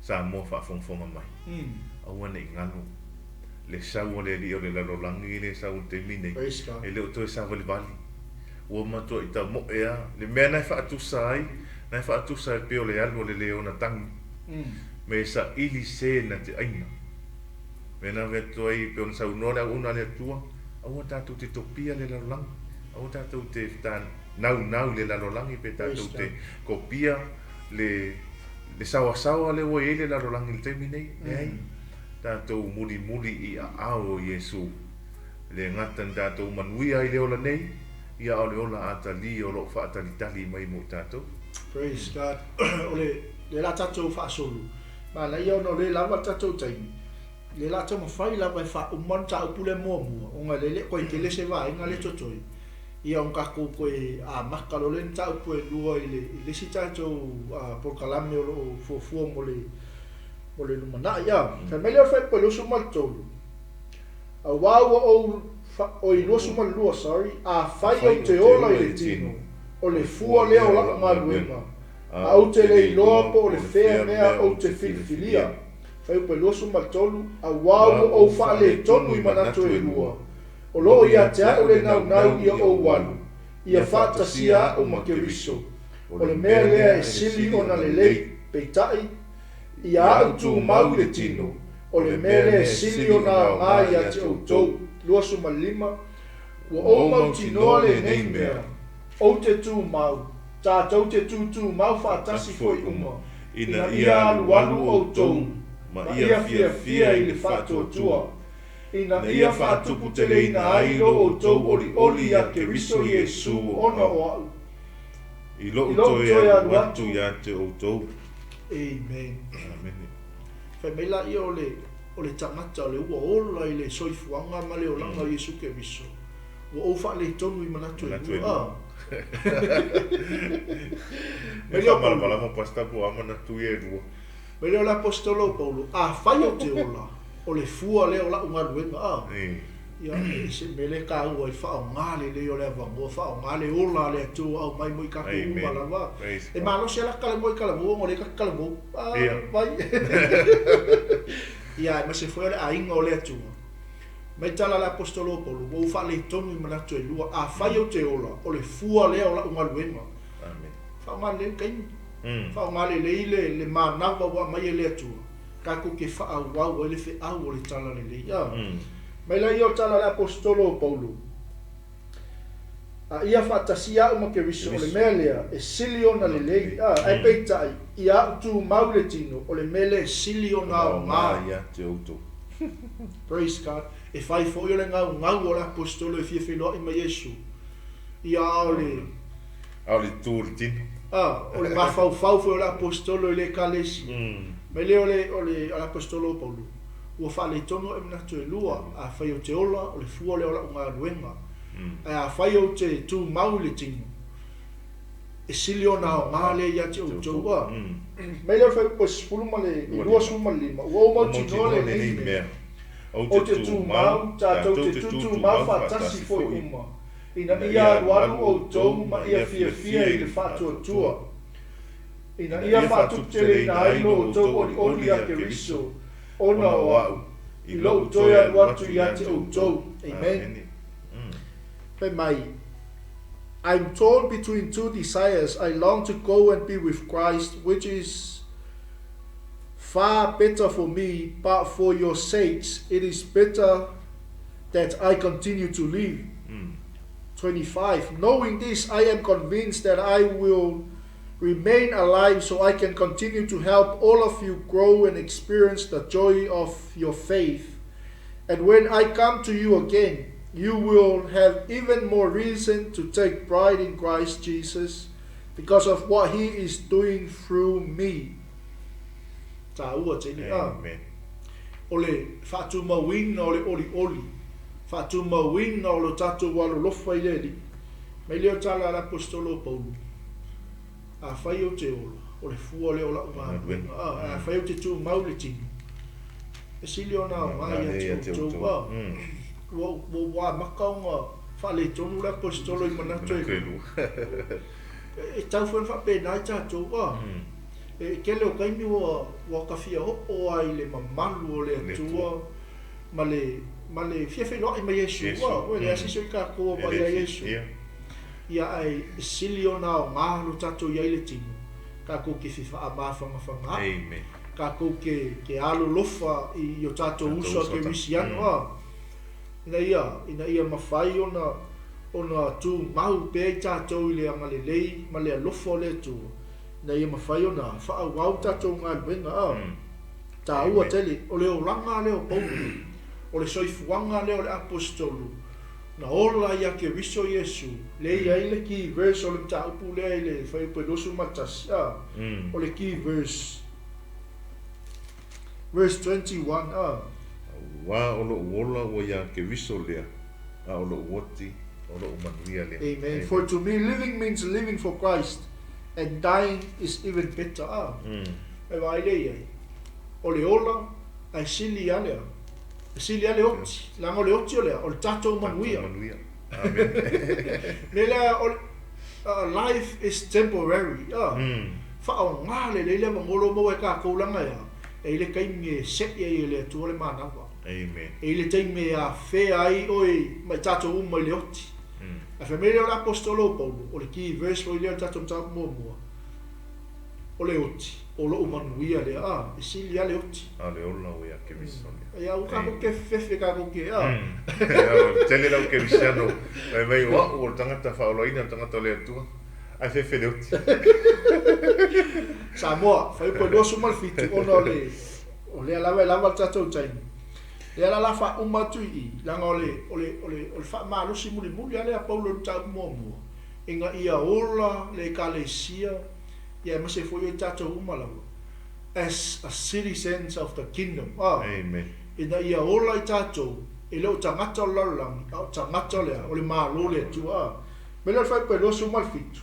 sa mo whawhongwhonga mai awana i ngano le sau o le li o le lalolangi le sau te mine e le o toi sa wali wali ua matua i ta mo ea le mea nai whaatusa ai nai whaatusa e peo le alu o le leo na tangi me sa ili se na te aina me na veto ai pe on sa unora una le tua au tatu te topia le lalang au tatu te tan nau le lalang pe tatu te kopia le sawa le wo ele lalang il termine ai tatu muli i ao Yesu le ngatan tatu manui ai le ola nei ia ole ola atali o lo fa atali mai mo tatu praise God le la tatou whaasolu. Ma la ia no le lava tatou taimi. Le la tau mawhai lava e wha umman tau pule mua. O ngā lele koe ke le se wā inga le totoi. Ia on kako koe a makalo le tau pue lua i le si tatou porkalame o lo fuafua mo le lumana. Ia, ka mele o whai pue losu maltolu. A wāua o i losu malua, sorry, a whai o te ola i le tino. O le fua leo laka ngā luenga. Au te lei loa po le whea mea o te filifilia. Whai upe losu maltolu, a wāu o wha le tonu i manatu e lua. O loo ia te au le nau ia o walu. Ia whatasia o makeriso. O le mea lea e sili o na le lei peitai. Ia au tu mau le tino. O le mea lea e sili o na ngā ia te o tou. Luasu malima. Ua o mau tinoa le nei mea. O te tu mau. Tātou te tūtū mau whātasi fwoi uma. Ina ia alu o tou. Ma ia fia i le whātua tua. Ina ia whātupu te leina ailo o tou oli a ke riso Yesu ona o au. I lo toi alu atu ia te o tou. Amen. Whai meila ia o le tangata o le ua ola i le soifuanga ma le o langa Yesu ke riso. Ua o wha le tonu i manatu e lua. Melhor malama pasta po amana tu e rua. Melhor la apostolo Paulo. A fai o te ola. O le fua le ola unga luenga. Ia se mele ka ua i fa ngale le o le vango fa ngale ola le tu au mai mo ka ku mala va. E malo se la kala mo kala mo le kala mo. Vai. Ia ma se foi a inga o le tu. Mai tala la apostolo Paulo, o fa le tonu i manatu e lua, a fai o te ola, o le fua lea o la unga luenga. Amen. Fa unga le kaini. Fa unga le le manawa wa mai e lea tua. Kako ke fa au wau, ele fe au o le tala le lea. Mai la ia o tala la apostolo Paulo. A ia fa tasia uma ke riso o le mea lea, e sili ona le lea. Ai peitai, ia tu mau le tino, o le mele sili ona o ngā. Ia te auto. Praise God. E fai fo yo le ngau o le apostolo e fia i ma Yesu. Ia au le tūritin. O le mafau fo le apostolo i le kalesi. Me le o le apostolo Paulo. Ua fa le tono e manatu e lua a fai o te ola o le fua le ola o ngā luenga. A fai o te tū mau le tino. E sili o nā o ngā le ia te o taua. Me le o fai po spulu ma le lua suma lima. Ua o mau tino le nei mea. O te tū mau, tātou te tū mau whātasi fwoi uma. Ina ia alualu o tou ma ia fia i le whātua tua. Ina ia whātup te le ina aino o tou oli a ke riso. Ona o au. I lo toia watu ia te outou. Amen. I'm torn between two desires. I long to go and be with Christ, which is far better for me, but for your sakes, it is better that I continue to live. 25. Knowing this, I am convinced that I will remain alive so I can continue to help all of you grow and experience the joy of your faith. And when I come to you again, you will have even more reason to take pride in Christ Jesus because of what he is doing through me. Amen. Ole fatu mawin ole oli. Fatu mawin ole tatu walu lofa ileli. Melio tala la apostolo Paulo. A fai o te ola. Ole fu ole ola uma. A fai o te tu mauliti. E silio na mai te tu. Wa makaunga fale tonu la apostolo I manato e tau fen fa pe na tatu wa. E kele o kaimi wa kafia o ai le mamalu o le atua male fia no I ma Yesu wa o le asiso ka ko ma Yesu ia ai silio na o ngalo tatu ia le tinu ka ko ke fifa ama fanga Amen. ka ko ke alo lofa I o tatu uso ke misiano ina ia mafai ona tu mau pe tatu I le anga le lei ma le lofa le tu na ia mafai ona fa wau tatu ngal benga ta ua tele o le olanga le o Paulo o le soifuanga le o le apostolo na ola ia ke viso Yesu le ia ile ki verse o le ta upu le ile fai pedosu matas o le ki verse 21 Wa o lo wola o ia ke viso lea a o lo woti o lo manuia lea. Amen. For to me living means living for Christ and dying is even better. E vai le ia o le ola ai sili alea sili ale oti la ngole oti o le o tato manuia. Amen. Mela life is temporary. Fa o ngale le ngolo mo e ka ko langa ia e le kai me set ia le tu le mana wa. Amen. E le tai me a fe ai oi mai tato mo le oti. A famiglia l'apostolo Paulo o le ki verse o le tato tato mo o le oti o lo manuia le e sili ale oti. Ale ola o ia ke viso. Ia u ka ko ke fefe ka ko ke Tele la ke visiano. Mai o tangata fa o loina tangata le tua. Ai fefe le oti. Samoa, fai po do sumal fitu o le lava tato taimi. Le la fa umatui langa ole fa malo simuli muli ale a Paulo tau mo. Inga ia ola le kalesia ia ma se foi tato umala. As a citizens of the kingdom. Amen. Ina ia ola I tato e lo tangata lalang au tangata le ole malo le tua. Mele fai po do sumal fitu.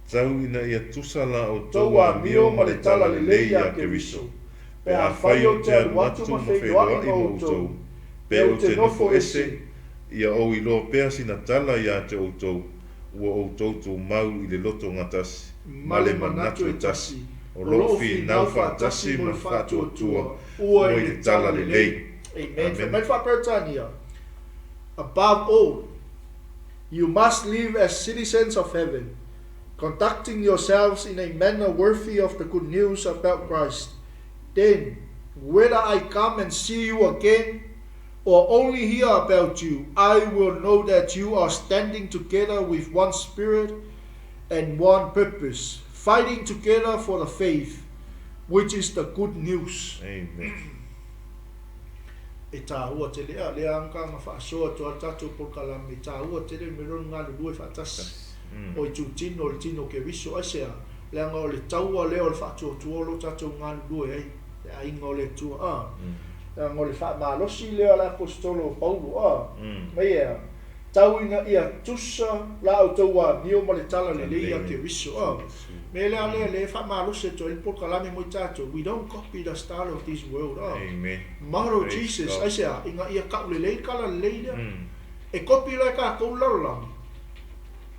Tau ina ia tusala o Toa mio ma le tala le leia ke viso. Pe a fai o te watu ma whai doa I mautou. Pe o te nofo ese, ia o I lo pea sina tala ia te outou, ua outou tō mau I le loto ngatasi, male manatu e tasi, o lofi nau whaatasi ma whātua tua, ua I le tala le lei. Amen. Mai whapertania. Above all, you must live as citizens of heaven, conducting yourselves in a manner worthy of the good news about Christ. Then, whether I come and see you again or only hear about you, I will know that you are standing together with one spirit and one purpose, fighting together for the faith, which is the good news. Amen. E tāua te lea anka ngā whaasoa toa tātou polkalami, tāua te le meron ngā lulue whaatasi. O I tūtino, o le tino ke viso asea, lea ngā o le taua lea o le whaatua tuolo tātou ngā lulue ei. A inga o le tua ngā le wha malosi lea la apostolo Paulo mai tau ina ia tusa la au taua nio ma le tala le leia ke viso me lea le wha malosi to il polkalami mo tātou. We don't copy the style of this world. Amen. Maro Jesus aisea inga ia kau le lei kala le leia e copy la ka kou larolangi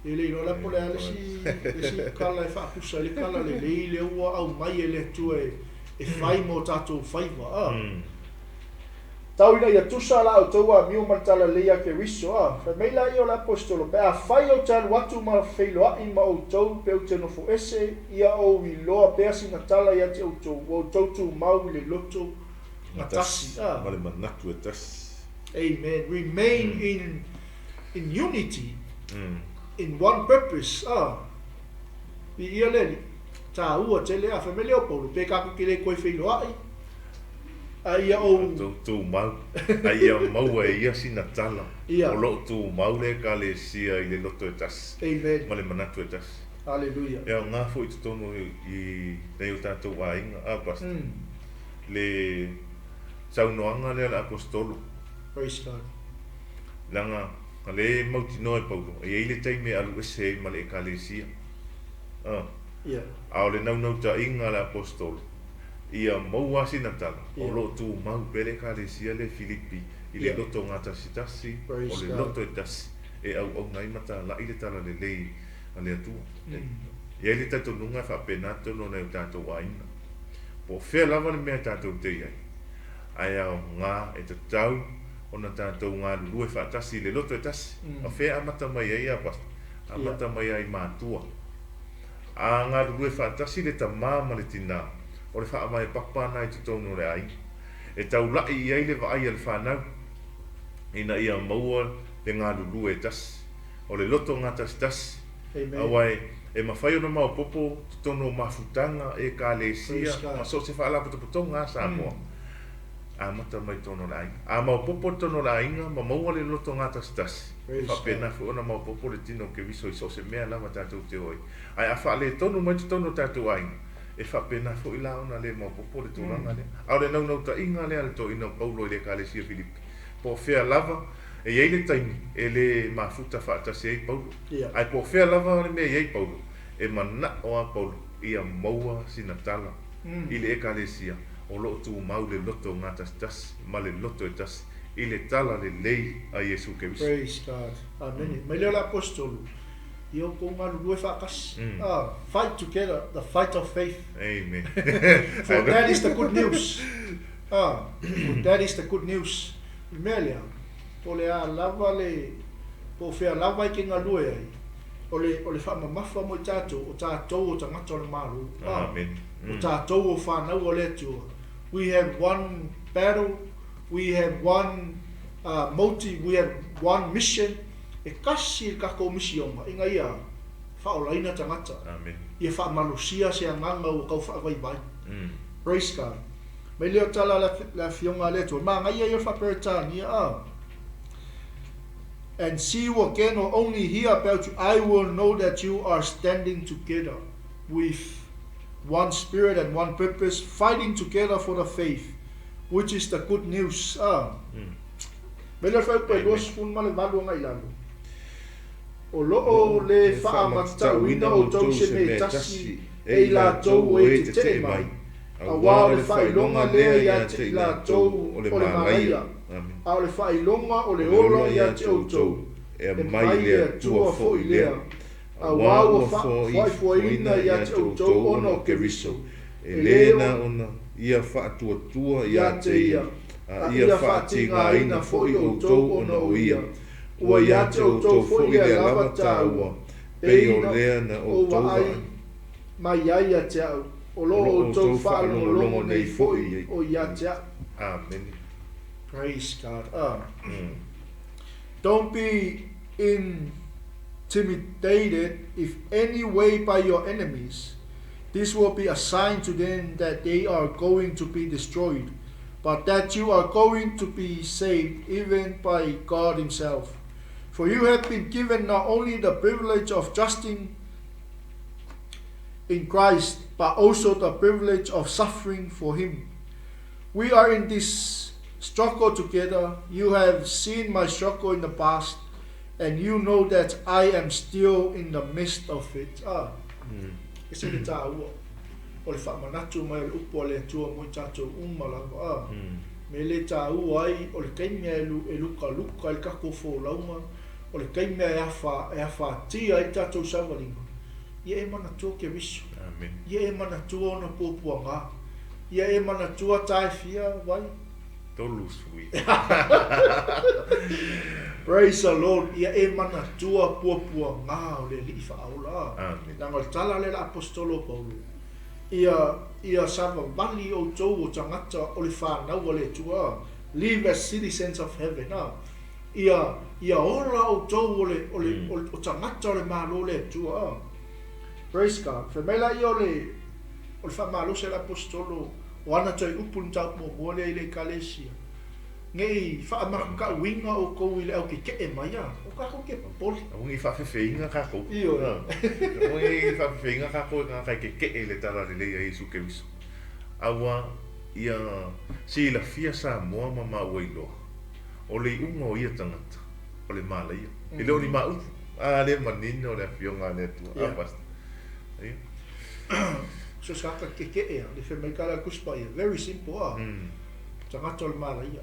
e le ino la pole ale si kala e wha pusa le kala le lei le ua au mai e le tua e fai mo tātou faiva. tau ina ia tusa la o taua miu matala leia ke riso fa mai la io l'apostolo pe a fai o tan watu ma feilo I ma o tau pe o teno fo ese ia o I loa pe si matala ia te o tau tu mau le loto matasi male manatu e tas. Amen. Remain in unity, in one purpose. Ia leni ta ua te lea fa mele o polo pe ka ku kile koi feilo ai. Ai o tu mau ai mau e ia sina tala o lo tu mau le ka le sia I le loto e tas Amen. male manatu e tas Hallelujah. e nga fo I tono I le uta tu wainga pas le saunoanga le apostolo Praise God. langa le mau tino e paulo e ile tai me alu ese male ka le sia Yeah. a le nau ta inga le apostolo ia mau asina tala o lo tu mau pele ka le sia le Filipi I le loto ngata sitasi o le loto e tasi e au ngai mata la ile tala le lei ale atu ia le tato nunga fa penato no le tato waina po fe lava le me tato te ia ai au nga e te tau ona tato nga lu e fa tasi le loto e tasi a fe amata mai ia pas amata mai ai matua a nga lu e fa tasi le tamama le tina o le wha mai papana I te tono le ai. E tau lai I ai le wa ai al whanau. Ina ia maua le ngā lulu e tas. O le loto ngā tas tas. Awai, e mawhai ona mau popo te tono mafutanga e ka le sia. Ma so se whaala puto ngā Samoa. A mata mai tono le ai. A mau popo tono le ainga, ma maua le loto ngā tas tas. Whapena fu ona mau popo le tino ke viso I so se mea lama tātou te oi. Ai a wha le tono mai te tono tātou ainga. E fa pena fo ila ona le mo popo le turanga le au le nau ta inga le al to ina Paulo le ka le sia Filipi po fea lava e ye le taimi e le mafuta fa ta se Paulo ai po fea lava le me ye Paulo e mana o a Paulo ia maua sinatala I le ka le sia o lo tu mau le loto ngata tas ma le loto e tas I le tala le lei a Yesu ke wisi. Praise God. Amen. Mai le apostolo Yo ko ngalu fakas. Fight together, the fight of faith. Amen. For that is the good news. For that is the good news. Melia. Pole a lava le po fea lava ki ngalu ai. Ole fa mafa mo tato o tato o tangata le maru. Amen. O tato o fa na o le tu. We have one battle, we have one motive, we have one mission. E kasi ka komisioma inga ia faolaina tangata amen ia fa malusia se nganga o kau fa vai vai praise God mai leo tala la fionga le to ma ngai ia fa peretania and see you again or only hear about you I will know that you are standing together with one spirit and one purpose fighting together for the faith which is the good news mai leo fa pe los fun male valu ngai lalo o loo le whaamatauina o tau se me tasi e la tau e te te mai. A wā o le whailonga lea ia te I la tau o le maraia. A o le whailonga o le ora ia te o tau. E mai lea tua fo I lea. A wā o whaifuaina ia te o tau ona o ke riso. E lena ona ia whaatuatua ia te ia. A ia whaatinga ina fo I o tau ona o ia. Ua ia te o tau fo I lea lava tāua, pei o lea na o tau vai. Mai ia te au, o lo o tau whaalongolongo nei fo I o ia te au. Amen. Praise God. Don't be intimidated if any way by your enemies. This will be a sign to them that they are going to be destroyed, but that you are going to be saved even by God Himself. For you have been given not only the privilege of trusting in Christ, but also the privilege of suffering for Him. We are in this struggle together. You have seen my struggle in the past, and you know that I am still in the midst of it. Ese le tāua. O le whaamanatu mai le upo le tua mo tātou umalawa. Me le tāua ai, o le kaimea e luka e kako fō lauma. O le kaimea e awha tia i tātou sawaringa. Ia e manatua ke risu. Ia e manatua ona pōpua ngā. Ia e manatua tae fia vai. Tolu sui. Praise the Lord. Ia e mana tua pua ngā o le li whaaula. Amen. Nā ngol tala le la apostolo Paulo. Ia sava wali o tau o tangata o le whanau o le tua. Live as citizens of heaven. Ia ora o tau o tangata o le malo le tua. Praise God. Whamela i o le whamalo se la apostolo. O ana tai upun tau mo le kalesia. Ngai whaamaku ka winga o kou i le au ke e mai a. O kako ke papoli. O ngi whawhiwhinga kako. Iyo. O ngi whawhiwhinga kako ngā kai ke le tala le lea Jesu ke wiso. Awa ia si la fia sa moa ma wailo. O le unga o ia tangata. O le mala ia. I leo ni mau. A le manino le fionga le tua. A pasta. So saka ke ea. Le whemaikara kuspa ia. Very simple a. Tangata o le mala ia.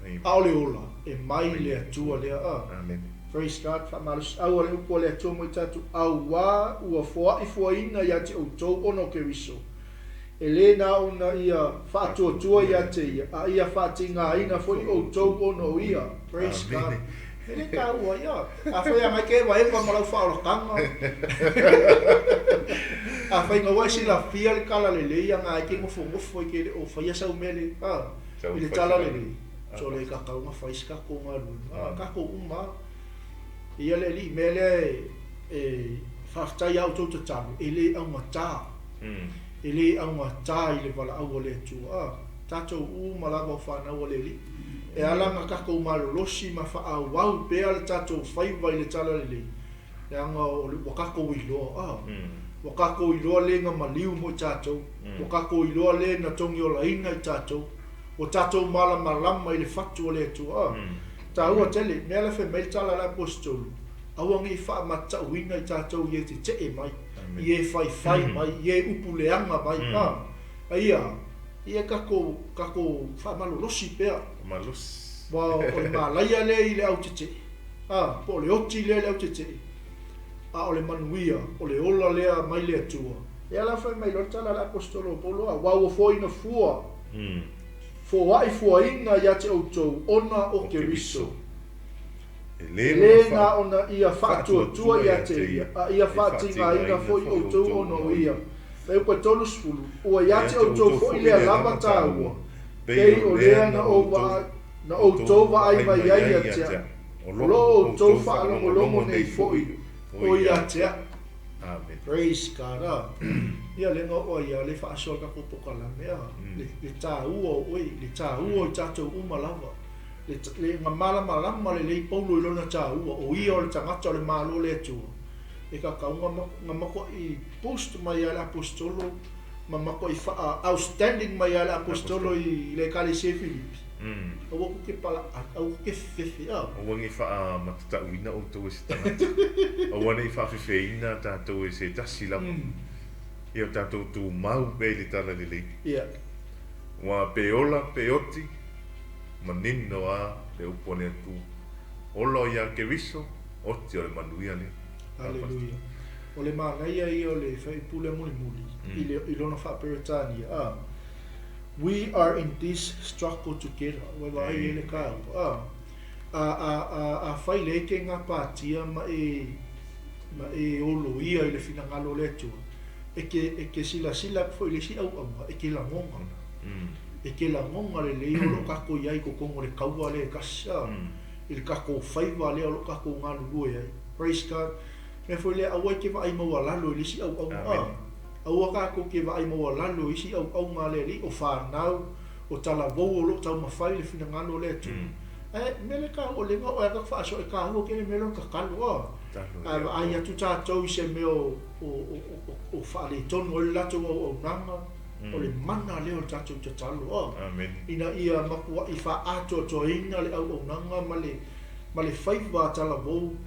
ALIOLA e mai le atua lea a. Amen. Praise God. Whamalus au le upo le atua mo i tatu. Au wā ua foa i foa ina ia te outou ono ke wiso. E le na una ia whaatua tua ia te ia. A ia whaati ngā ina fo i outou ono ia. Praise God. Ele ka ua ia. A whai a mai ke wa ewa malau whaola kanga. A whai ngā wai si la fia le kala le le ia ngā eke ngofo i ke le o whai asau mele. I le tala le le. So le kakau ma fais kako ngaru. Kako uma. Ia le li mele whaftai au tau tatamu. E le au ngata. E le au ngata i le wala au le tua. Tatou uma lava o whanau le li. E alanga kako malolosi ma wha au wau pea le tatou whaiva i le tala le li. E anga o le wakako i loa. Wakako i loa le nga maliu mo tatou. Wakako i loa le na tongi o la inga i tatou. O tatou malama i le fatu o le atua. Ta ua tele, mea le whemei tala la apostolu. Aua ngi wha mata uina i tatou i e te te mai. I e whai mai, i e upu leanga mai. Ia kako wha malolosi pea. Malus. Wa o le malaia le i le au te te. Po le oti le au te te. O le manuia, o le ola lea mai le atua. Ia la whemei lo tala la apostolu poloa. Wau o foina fua. Fo ina ia te outou ona o ke riso. Elena ona ia whaatua tua ia te ia. Ia whaatinga ina fo i outou ona o ia. Pei pa tolu spulu. Ua ia te outou fo i lea lama tāua. Pei o lea na outou wa ai mai ia tea. Lo outou whaalongolongo nei fo i. O ia tea. Amen. Praise God. Ia le ngo o ia le whaasol ka kupoka la mea. Le tā ua oi, le tā ua i tātou umalava. Le ngā malama le lei paulo i lona tā ua. O ia o le tangata o le malo le atua. E ka kaunga ngā mako i post mai ale apostolo. Ma mako i outstanding mai ale apostolo i le kalesia Filipi. O waku ke pala, au ke fefe au. O wangi wha matata uina o tau e se tangata. O wane i wha whiwheina tātou e se tasi lama. Ia tātou tū mau pe le tala le lei. Ia. Wa peola, peoti, manino a le upone atu. Olo ia ke wiso, oti o le manuia le. Hallelujah. O le māngaia i o le whaipule muli. I lona whaperetania. We are in this struggle together. Wewa ai ele kāu. A whaile ke ngā pātia ma e olo ia i le whinangalo le atua. E ke sila fo i le si au aunga. E ke la ngonga. E ke la ngonga le leo lo kako iai ko kongo le kaua le kasa. I le kako whaiva le lo kako ngā lulu iai. Praise God. Me fo le awai ke wa ai maua lalo i le si au aunga. Aua kako ke wa ai maua lalo i si au aunga le li o whanau o tala vou o lo tau mawhai le whinangalo le atua. Mele ka o le ngā o eka whaaso e ka hua kene melo ka kalo ai atu tātou i se meo o whaale tonu o le lato o nanga o le mana leo tātou te talo. Ina ia makua i wha ato to inga le au nanga ma le whaiva tala vou.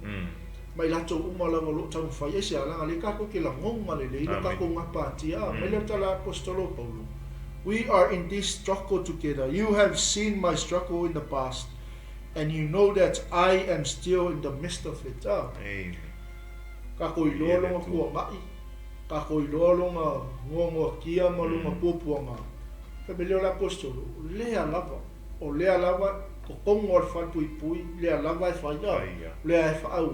Mai lato umalawa lo tau whai e se alanga le kako ke la ngonga le le kako ngā pātia. Mai le tala apostolo Paulo. We are in this struggle together. You have seen my struggle in the past. And you know that I am still in the midst of it. Kako i loa longa kua mai. Kako i loa longa ngua kia ma longa pōpuanga. Ka me leo la apostolo. Lea lava. o lea lava o kongo o fa pui lea lava e fa ya lea e fa au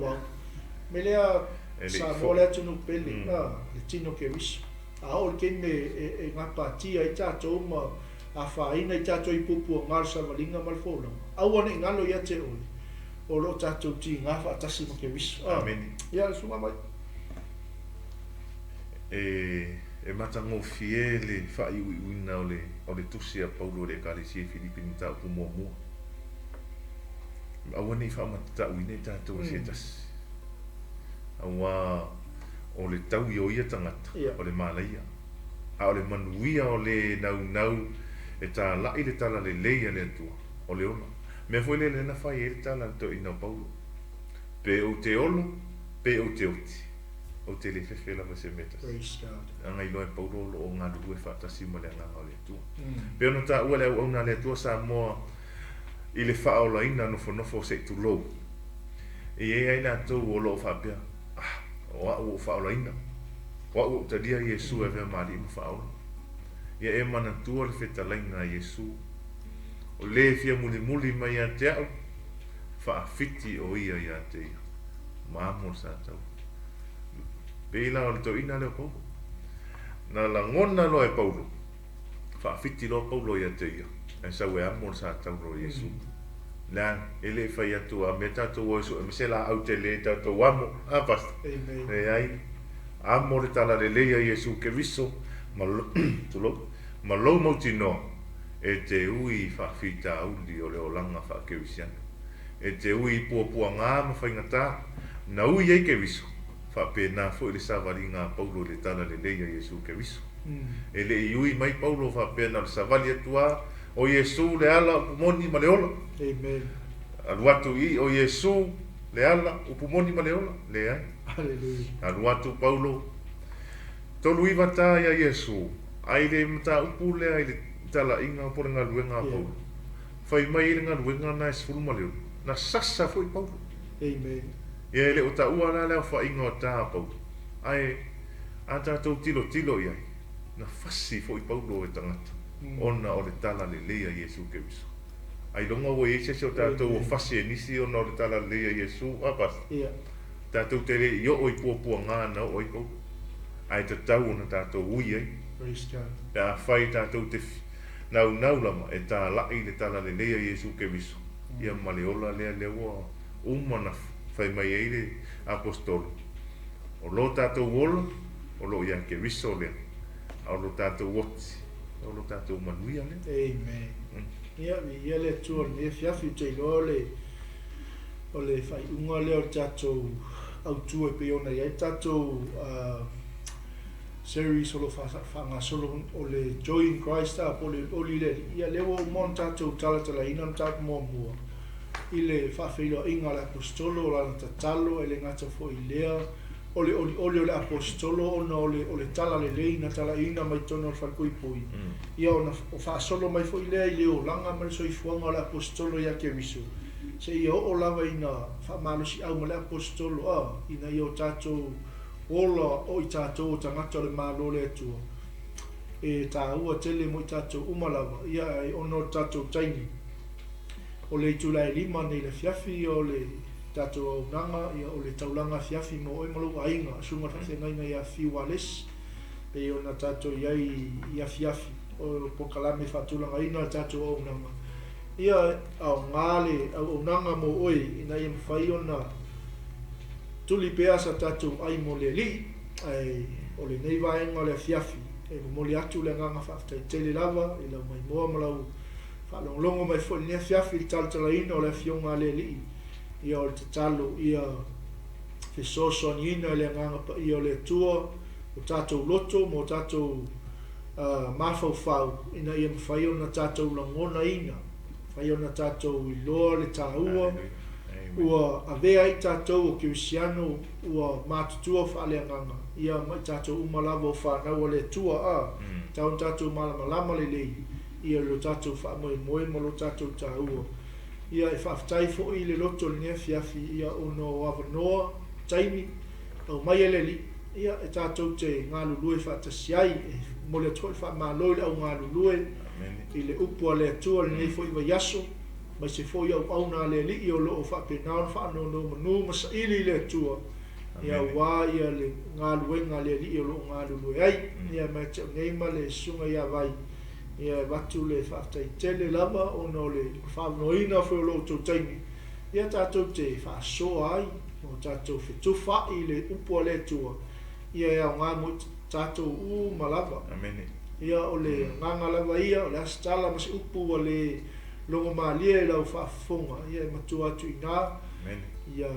me lea sa mo lea tunu pele le tino ke wiso a o ke me e ngapa tia i tato ma a fa ina i tato i pupu ngar sa malinga mal fola au ane ngalo ia te o lo tato ti ngafa tasi mo ke wiso amen ya suma mai e matango fiele fa i uina o le tusia Paulo le kalisi Filipi ni tau kumomu awane fa mata uine tato setas awa o le tau yo ia tangata o le malaia a o le manuia o le nau e ta la ile tala le leia le tua o le ona me foi le na fai ele tala to ina Paulo pe o te olo pe o te oti o te le fefe la se metas anga ilo e Paulo o nga lu e fata simo le nga o le tua pe ona ta ua le ona le tua sa mo i le fa o la ina no fo se tu lo e ai na to o lo fa pia o fa o la ina o te dia Yesu e ve mari mo fa o ia e mana tua le feta laina Yesu o le fia muli mai a te au fa fiti o ia te mamor sa tau Pela o le to ina le Paulo. Na la ngona lo e Paulo. Fa fiti lo Paulo ia te ia. E sa we amor sa tau lo Yesu. La ele fai atu a meta tu o so me se la au te le ta to amo a pas. E ai amor tala le le Yesu ke viso mal tu lo malo mo tino e te ui fa fita uli o le olanga fa ke visian. E te ui pua nga ma fai ngata na ui e ke viso. Fa pena foi le savali nga Paulo le tala le leia Yesu ke viso. Ele iui mai Paulo fa pena le savali atua o Yesu le ala upumoni ma le ola. Amen. Aluatu i o Yesu le ala upumoni ma le ola. Le ai. Hallelujah. Aluatu Paulo tolu i vata ya Yesu. Ai le mta upu le ai le tala inga por nga luenga Paulo. Fai mai le nga luenga na esfulu ma le ola. Na sasa foi Paulo. Amen. Ia ele o ta ua la leo wha ingo tā pau. Ai, a tātou tilo iai. Na fasi fo i Paulo e tangata. Ona o le tala le leia Yesu ke viso. Ai longa o eise se o tātou o fasi e nisi ona o le tala le leia Yesu. Apas. Tātou te le i o i pua ngā na o i Paulo. Ai ta tau ona tātou ui ai. Pea whai tātou te nau lama e tā lai le tala le leia Yesu ke viso. Ia maleola lea lewa umana fai mai eile apostolo. O lo tātou wola, o lo ia ke riso lea. O lo tātou woti, o lo tātou manuia lea. Amen. Ia le tua ne fiafi te le o le fai unga lea o tātou au tua e peona ia tātou series o lo whanga solo o le Joy in Christ a po le OLIOLI. Ia lewa o mon tātou talatala ina tātou mua. I le whawhilo inga le apostolo o lana tatalo e le ngata fo i lea o le oli o le apostolo o le tala le leina tala ina mai tono o whakuipui ia o whaasolo mai fo i lea i leo langa mai so i fuanga o le apostolo ia ke visu se ia o lava ina whamalosi au ma le apostolo ina i o tātou ola o i tātou o tangata o le malo le atua e tā ua tele mo i tātou umalawa ia e ono tātou taini o le tulai lima nei le fiafi o le tātou au nanga ia o le taulanga fiafi mo oi malu ainga sunga tase ngainga ia fiwales pe o na tātou ia fiafi o pokalame whatulanga ina tātou au nanga ia au ngale au nanga mo oi ina ia mwhai o na tuli pea sa tātou ai mo le li ai o le nei vaenga o le fiafi e mo le atu le nganga whaftai tele lava i lau mai moa malau longo mai fo ni fiafi tala ina o le fionga le li ia o te talo ia fe soso ni ina le nganga ia le tua o tatou loto mo tatou mafau fau ina ia mwhai o na tatou langona ina whai o na tatou i loa le tāua ua avea i tatou o kiwisiano ua matutua whaale nganga ia mai tatou umalava o whanau o le tua tau tatou malama le lei ia lo tātou whaamoe mo lo tātou tāua. Ia e whaftai fo i le loto le nea fiafi ia ono awanoa taimi au mai eleli. Ia e tātou te ngā lulue whaatasiai mo le toi whaamāloi au ngā lulue I le upu le atua le nei fo i vaiaso, mai se fo i au na le li i o lo o whapena o no manu masa ili le atua. Ia wā ia le ngā luenga le li i o lo ngā lue ai, ia mai tau neima le sunga ia vai. Ia watu le whaftai tele lava o no le whawnoina fo lo tau taimi. Ia tātou te whaasoa ai, o tātou whetuwha i le upu le atua. Ia ia ngā mo tātou malava. Ia o le nganga lava ia, o le astala mas upu o le longo maalia i lau whaafonga. Ia matua atu i ngā. Ia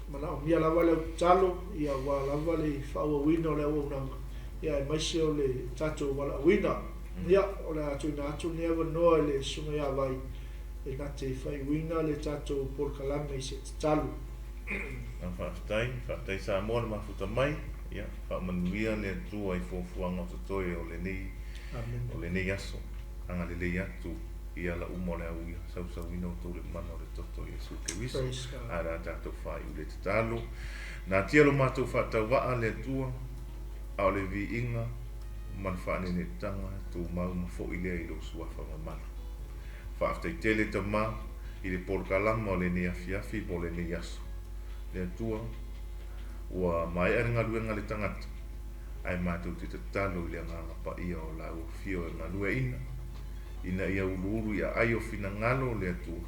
mana o mia lava leo talo, ia wa lava le whaua wina o le au nanga. Ia e maise o le tātou wala wina. Ia o le atu i ngā atu ni ewa noa le sunga ia vai. E nga te whai wina le tātou polkalame i se talo. Whaftai sa mua le mafuta mai. Ia, whamanuia le atua i fuafuanga o tutoe o le nei aso. Anga le lei atu ia la umo le auia. Sau ina o tau le mana o le toto Iesu ke wiso. Ara tātou whai u le talo. Nā tia lo mātou whatau waa le atua. Ao le vi inga. Man whanene tanga tō mau ma fo i lea i lo suafa mamala. Whaftai tele ta mā i le porkalama o le nei afiafi mo le nei aso. Le atua. Ua mai arenga luenga le tangata. Ai mātou te tatalo i le nganga pa ia o la ua fio e ngā lue ina. Ina ia uluuru ia ai o fina ngalo le atua.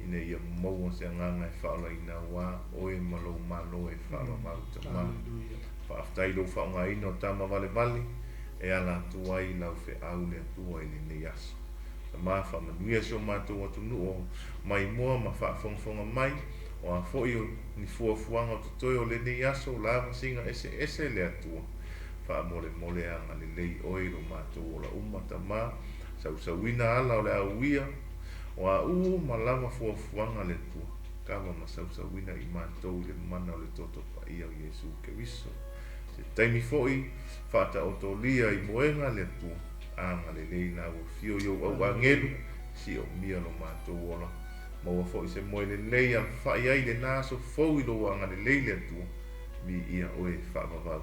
Ina ia maua se nganga e whaola ina wā oe malo malo e whaola mauta malo. Whaaftai lo whaonga ina o tama vale vale. E ala atua i lau fe au le atua i le nei aso. Sa maa whamanuia sio mātou atu nuo mai mua ma whaafonga mai. O a fo i ni fuafuanga o tutoe o le nei aso o lava singa ese le atua. Wha mole anga le lei oiro mātou o la umata mā. Sauina ala o le auia. O a ma lava fuafuanga le tua. Kawa ma sauina i mātou le mana o le toto pa ia o Iesu ke wiso. Se taimi foi, whata o tō lia i moenga le tua. Anga le lei na o fio yo au angelu. Si o mia lo mātou ola. Maua fo i se moe le lei a whai ai le nāso fau i lo anga le lei le atua. Mi ia oe whaamavau.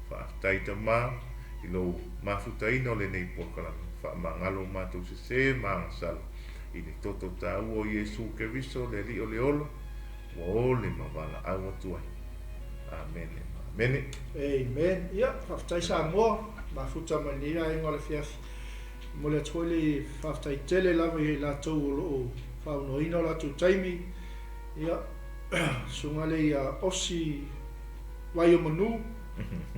Whaaftaita mā i lo mafutaina o le nei porkalama. Whaamangalo mātou se māngasalo. I le toto tā ua o Iesu ke riso le li o le olo. Wa o le mavala au atuai. Amen. Amen. Amen. Ia, whaaftai sa moa. Mafuta manira e ngole fiafi. Mo le tuoli whaaftai tele lama i la tau o loo. Whaunoina o latu taimi. Ia, sunga le ia osi wai o manu.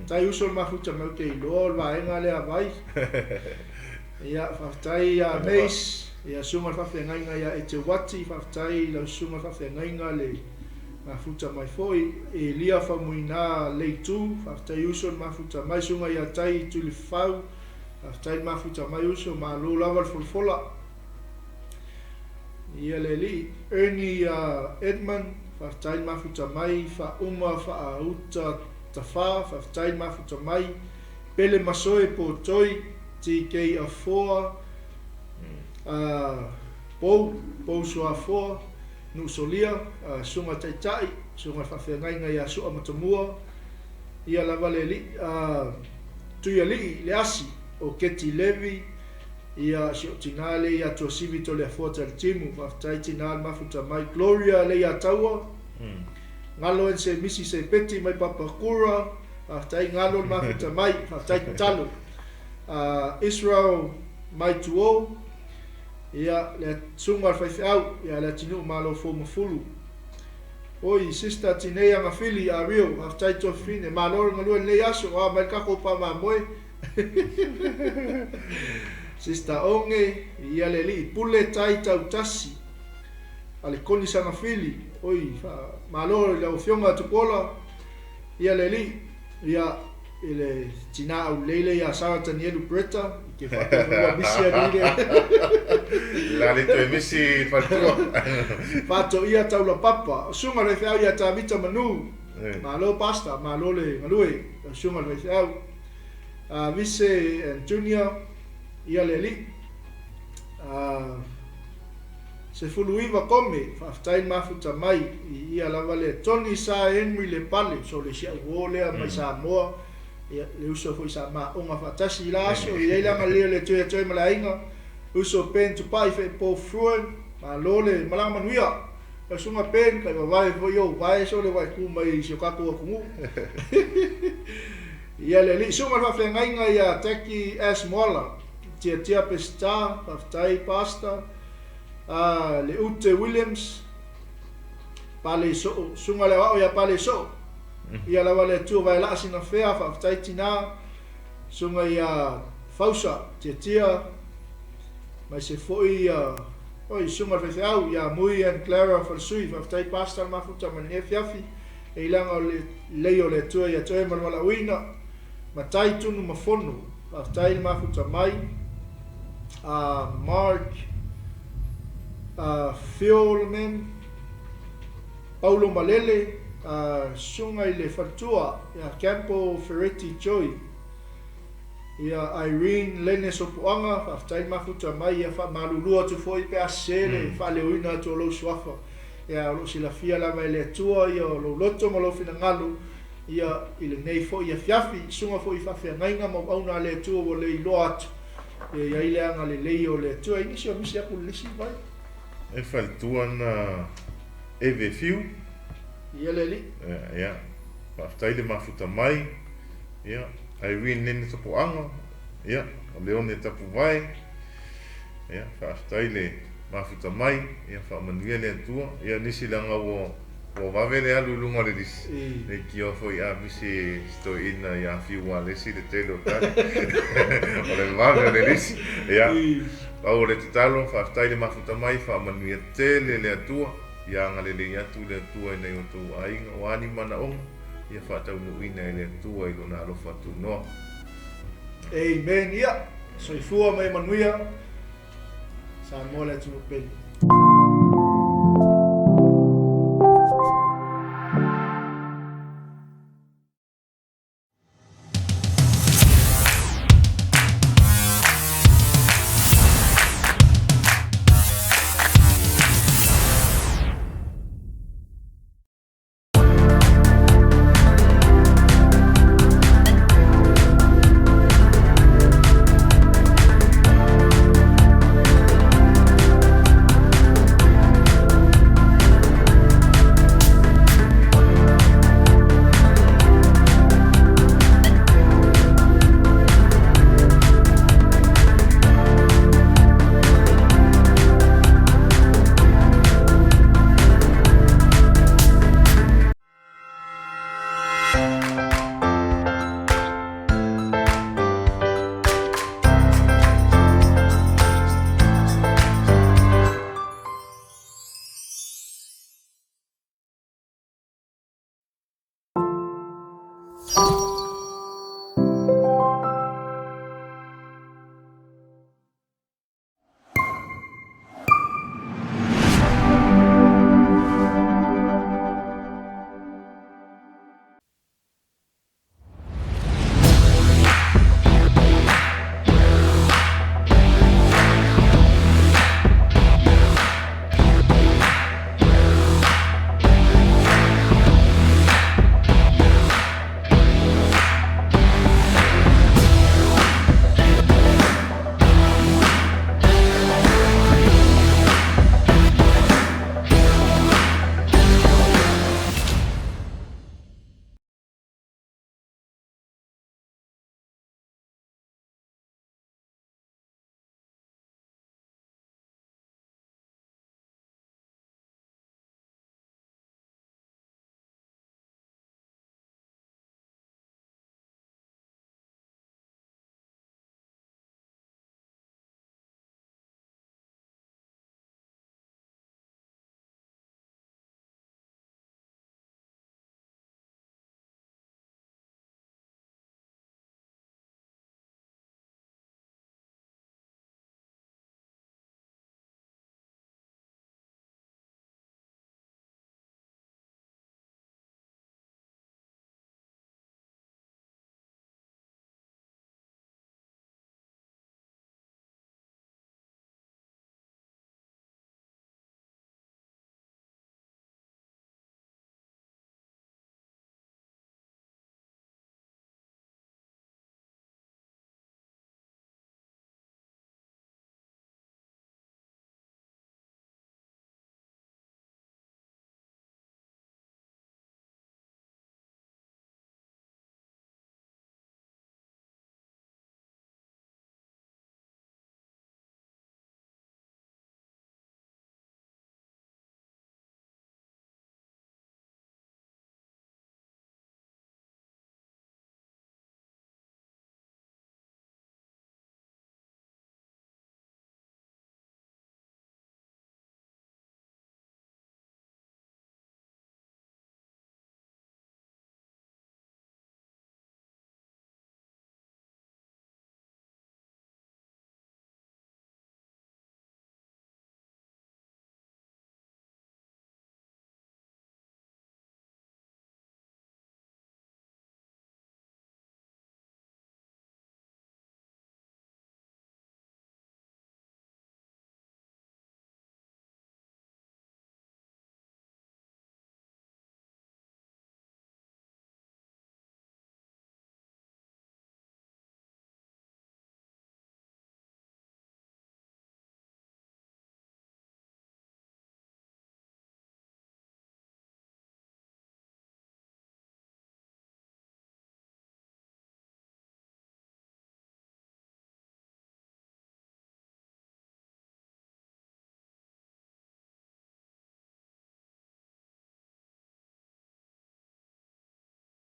Tai uso mafuta mau te iloa o waenga le a vai. Ia, whaftai ia meis. Ia sunga whawhengainga ia e te wati. Whaftai lau sunga whawhengainga le mafuta mai foi. E lia whamuina le tu. Whaftai uso mafuta mai sunga ia tai tuli whau. Whaftai mafuta mai uso ma lo lawal fulfola. Ia le li, Ernie Edmund, whaftai mafuta mai, wha auta tawha, whaftai mafuta mai, Pele Masoe po toi, TK a 4, Pou soa 4, Nusolia, sunga taitai, sunga whawhengainga ia sua matamua, ia lava le li, tuia li, le asi, o Keti Levi, ia si o tinale ia to sivito le fota le timu whaftai tinale mafuta mai Gloria le ia taua ngalo en se misi se peti mai papakura whaftai ngalo mafuta mai whaftai talo Israel mai tuo ia le sunga whaiwhau ia le tinu malo fo mafulu oi sister tinea mafili a rio whaftai to fine malo ngalua le aso a mai kako pa mamoe Sista onge ia le li pule tai tau tasi ale koni sana fili oi malo la ofionga tupola ia le li ia ele tina au lele ia sa tanielu BURETA ke fa ko bisia ni la le to misi fato ia tau la papa suma le fa ia ta vita manu malo pasta malo le malue suma le fa vice junior ia le li se fuluiva come whaftai mafuta mai ia lava le Tony sa Henry le pale so le sia uolea mai sa moa ia le uso foi sa ma onga fatasi la aso ia langa le toe malainga uso pen tu pai fe po fruan ma lole malang manuia ka sunga pen ka vai fo yo vai so le vai ku mai so ka ko ku ia le li sunga fa fe ngai ngai ya teki as mola tia pesta tai pasta le ute Williams pale so sunga le wa ya pale so ia la wale tu vai la sina fea fa tai tina sunga ya fausa tia mai se foi oi sunga fe au ya muy en clara for sui fa tai pasta ma futa mane fiafi e langa le le tu ya tu ma wala wina ma tai tunu ma fono fa tai ma futa mai Mark Philman Paulo Malele sunga ile fatua ya Campo Ferretti Joy ia Irene Lene Sopuanga aftai mafuta mai ia fa malulua tu foi pe asele fa leuina to lo swafa ia lo silafia la mai le tua ia lo loto mo lo fina ngalu ia ile nei fo ia fiafi sunga fo fa fa ngainga mo auna le tua o le loat ia ile anga le leio le tua ini so misia ku lisi vai e fal tua na eve fiu ia le li ia aftai le mafuta mai ia Irene Lene Sopuanga, ia, o Leone tapu vai, ia, whaaftaile mafuta mai, ia, whaamanuia le atua, ia, nisi langa o wawele alu lunga le disi, le ki ofo i avisi sto ina ia fiua lesi le telo tari, o le wawele le disi, ia, au le tatalo, whaaftaile mafuta mai, whaamanuia tele le atua, ia, ngalele atu le atua ina i otu ainga, o animana onga, ia whaatau nuina e le tua i lona alofa atu noa. Amen, ia. Soifua mai manuia. Sa mola tu peli.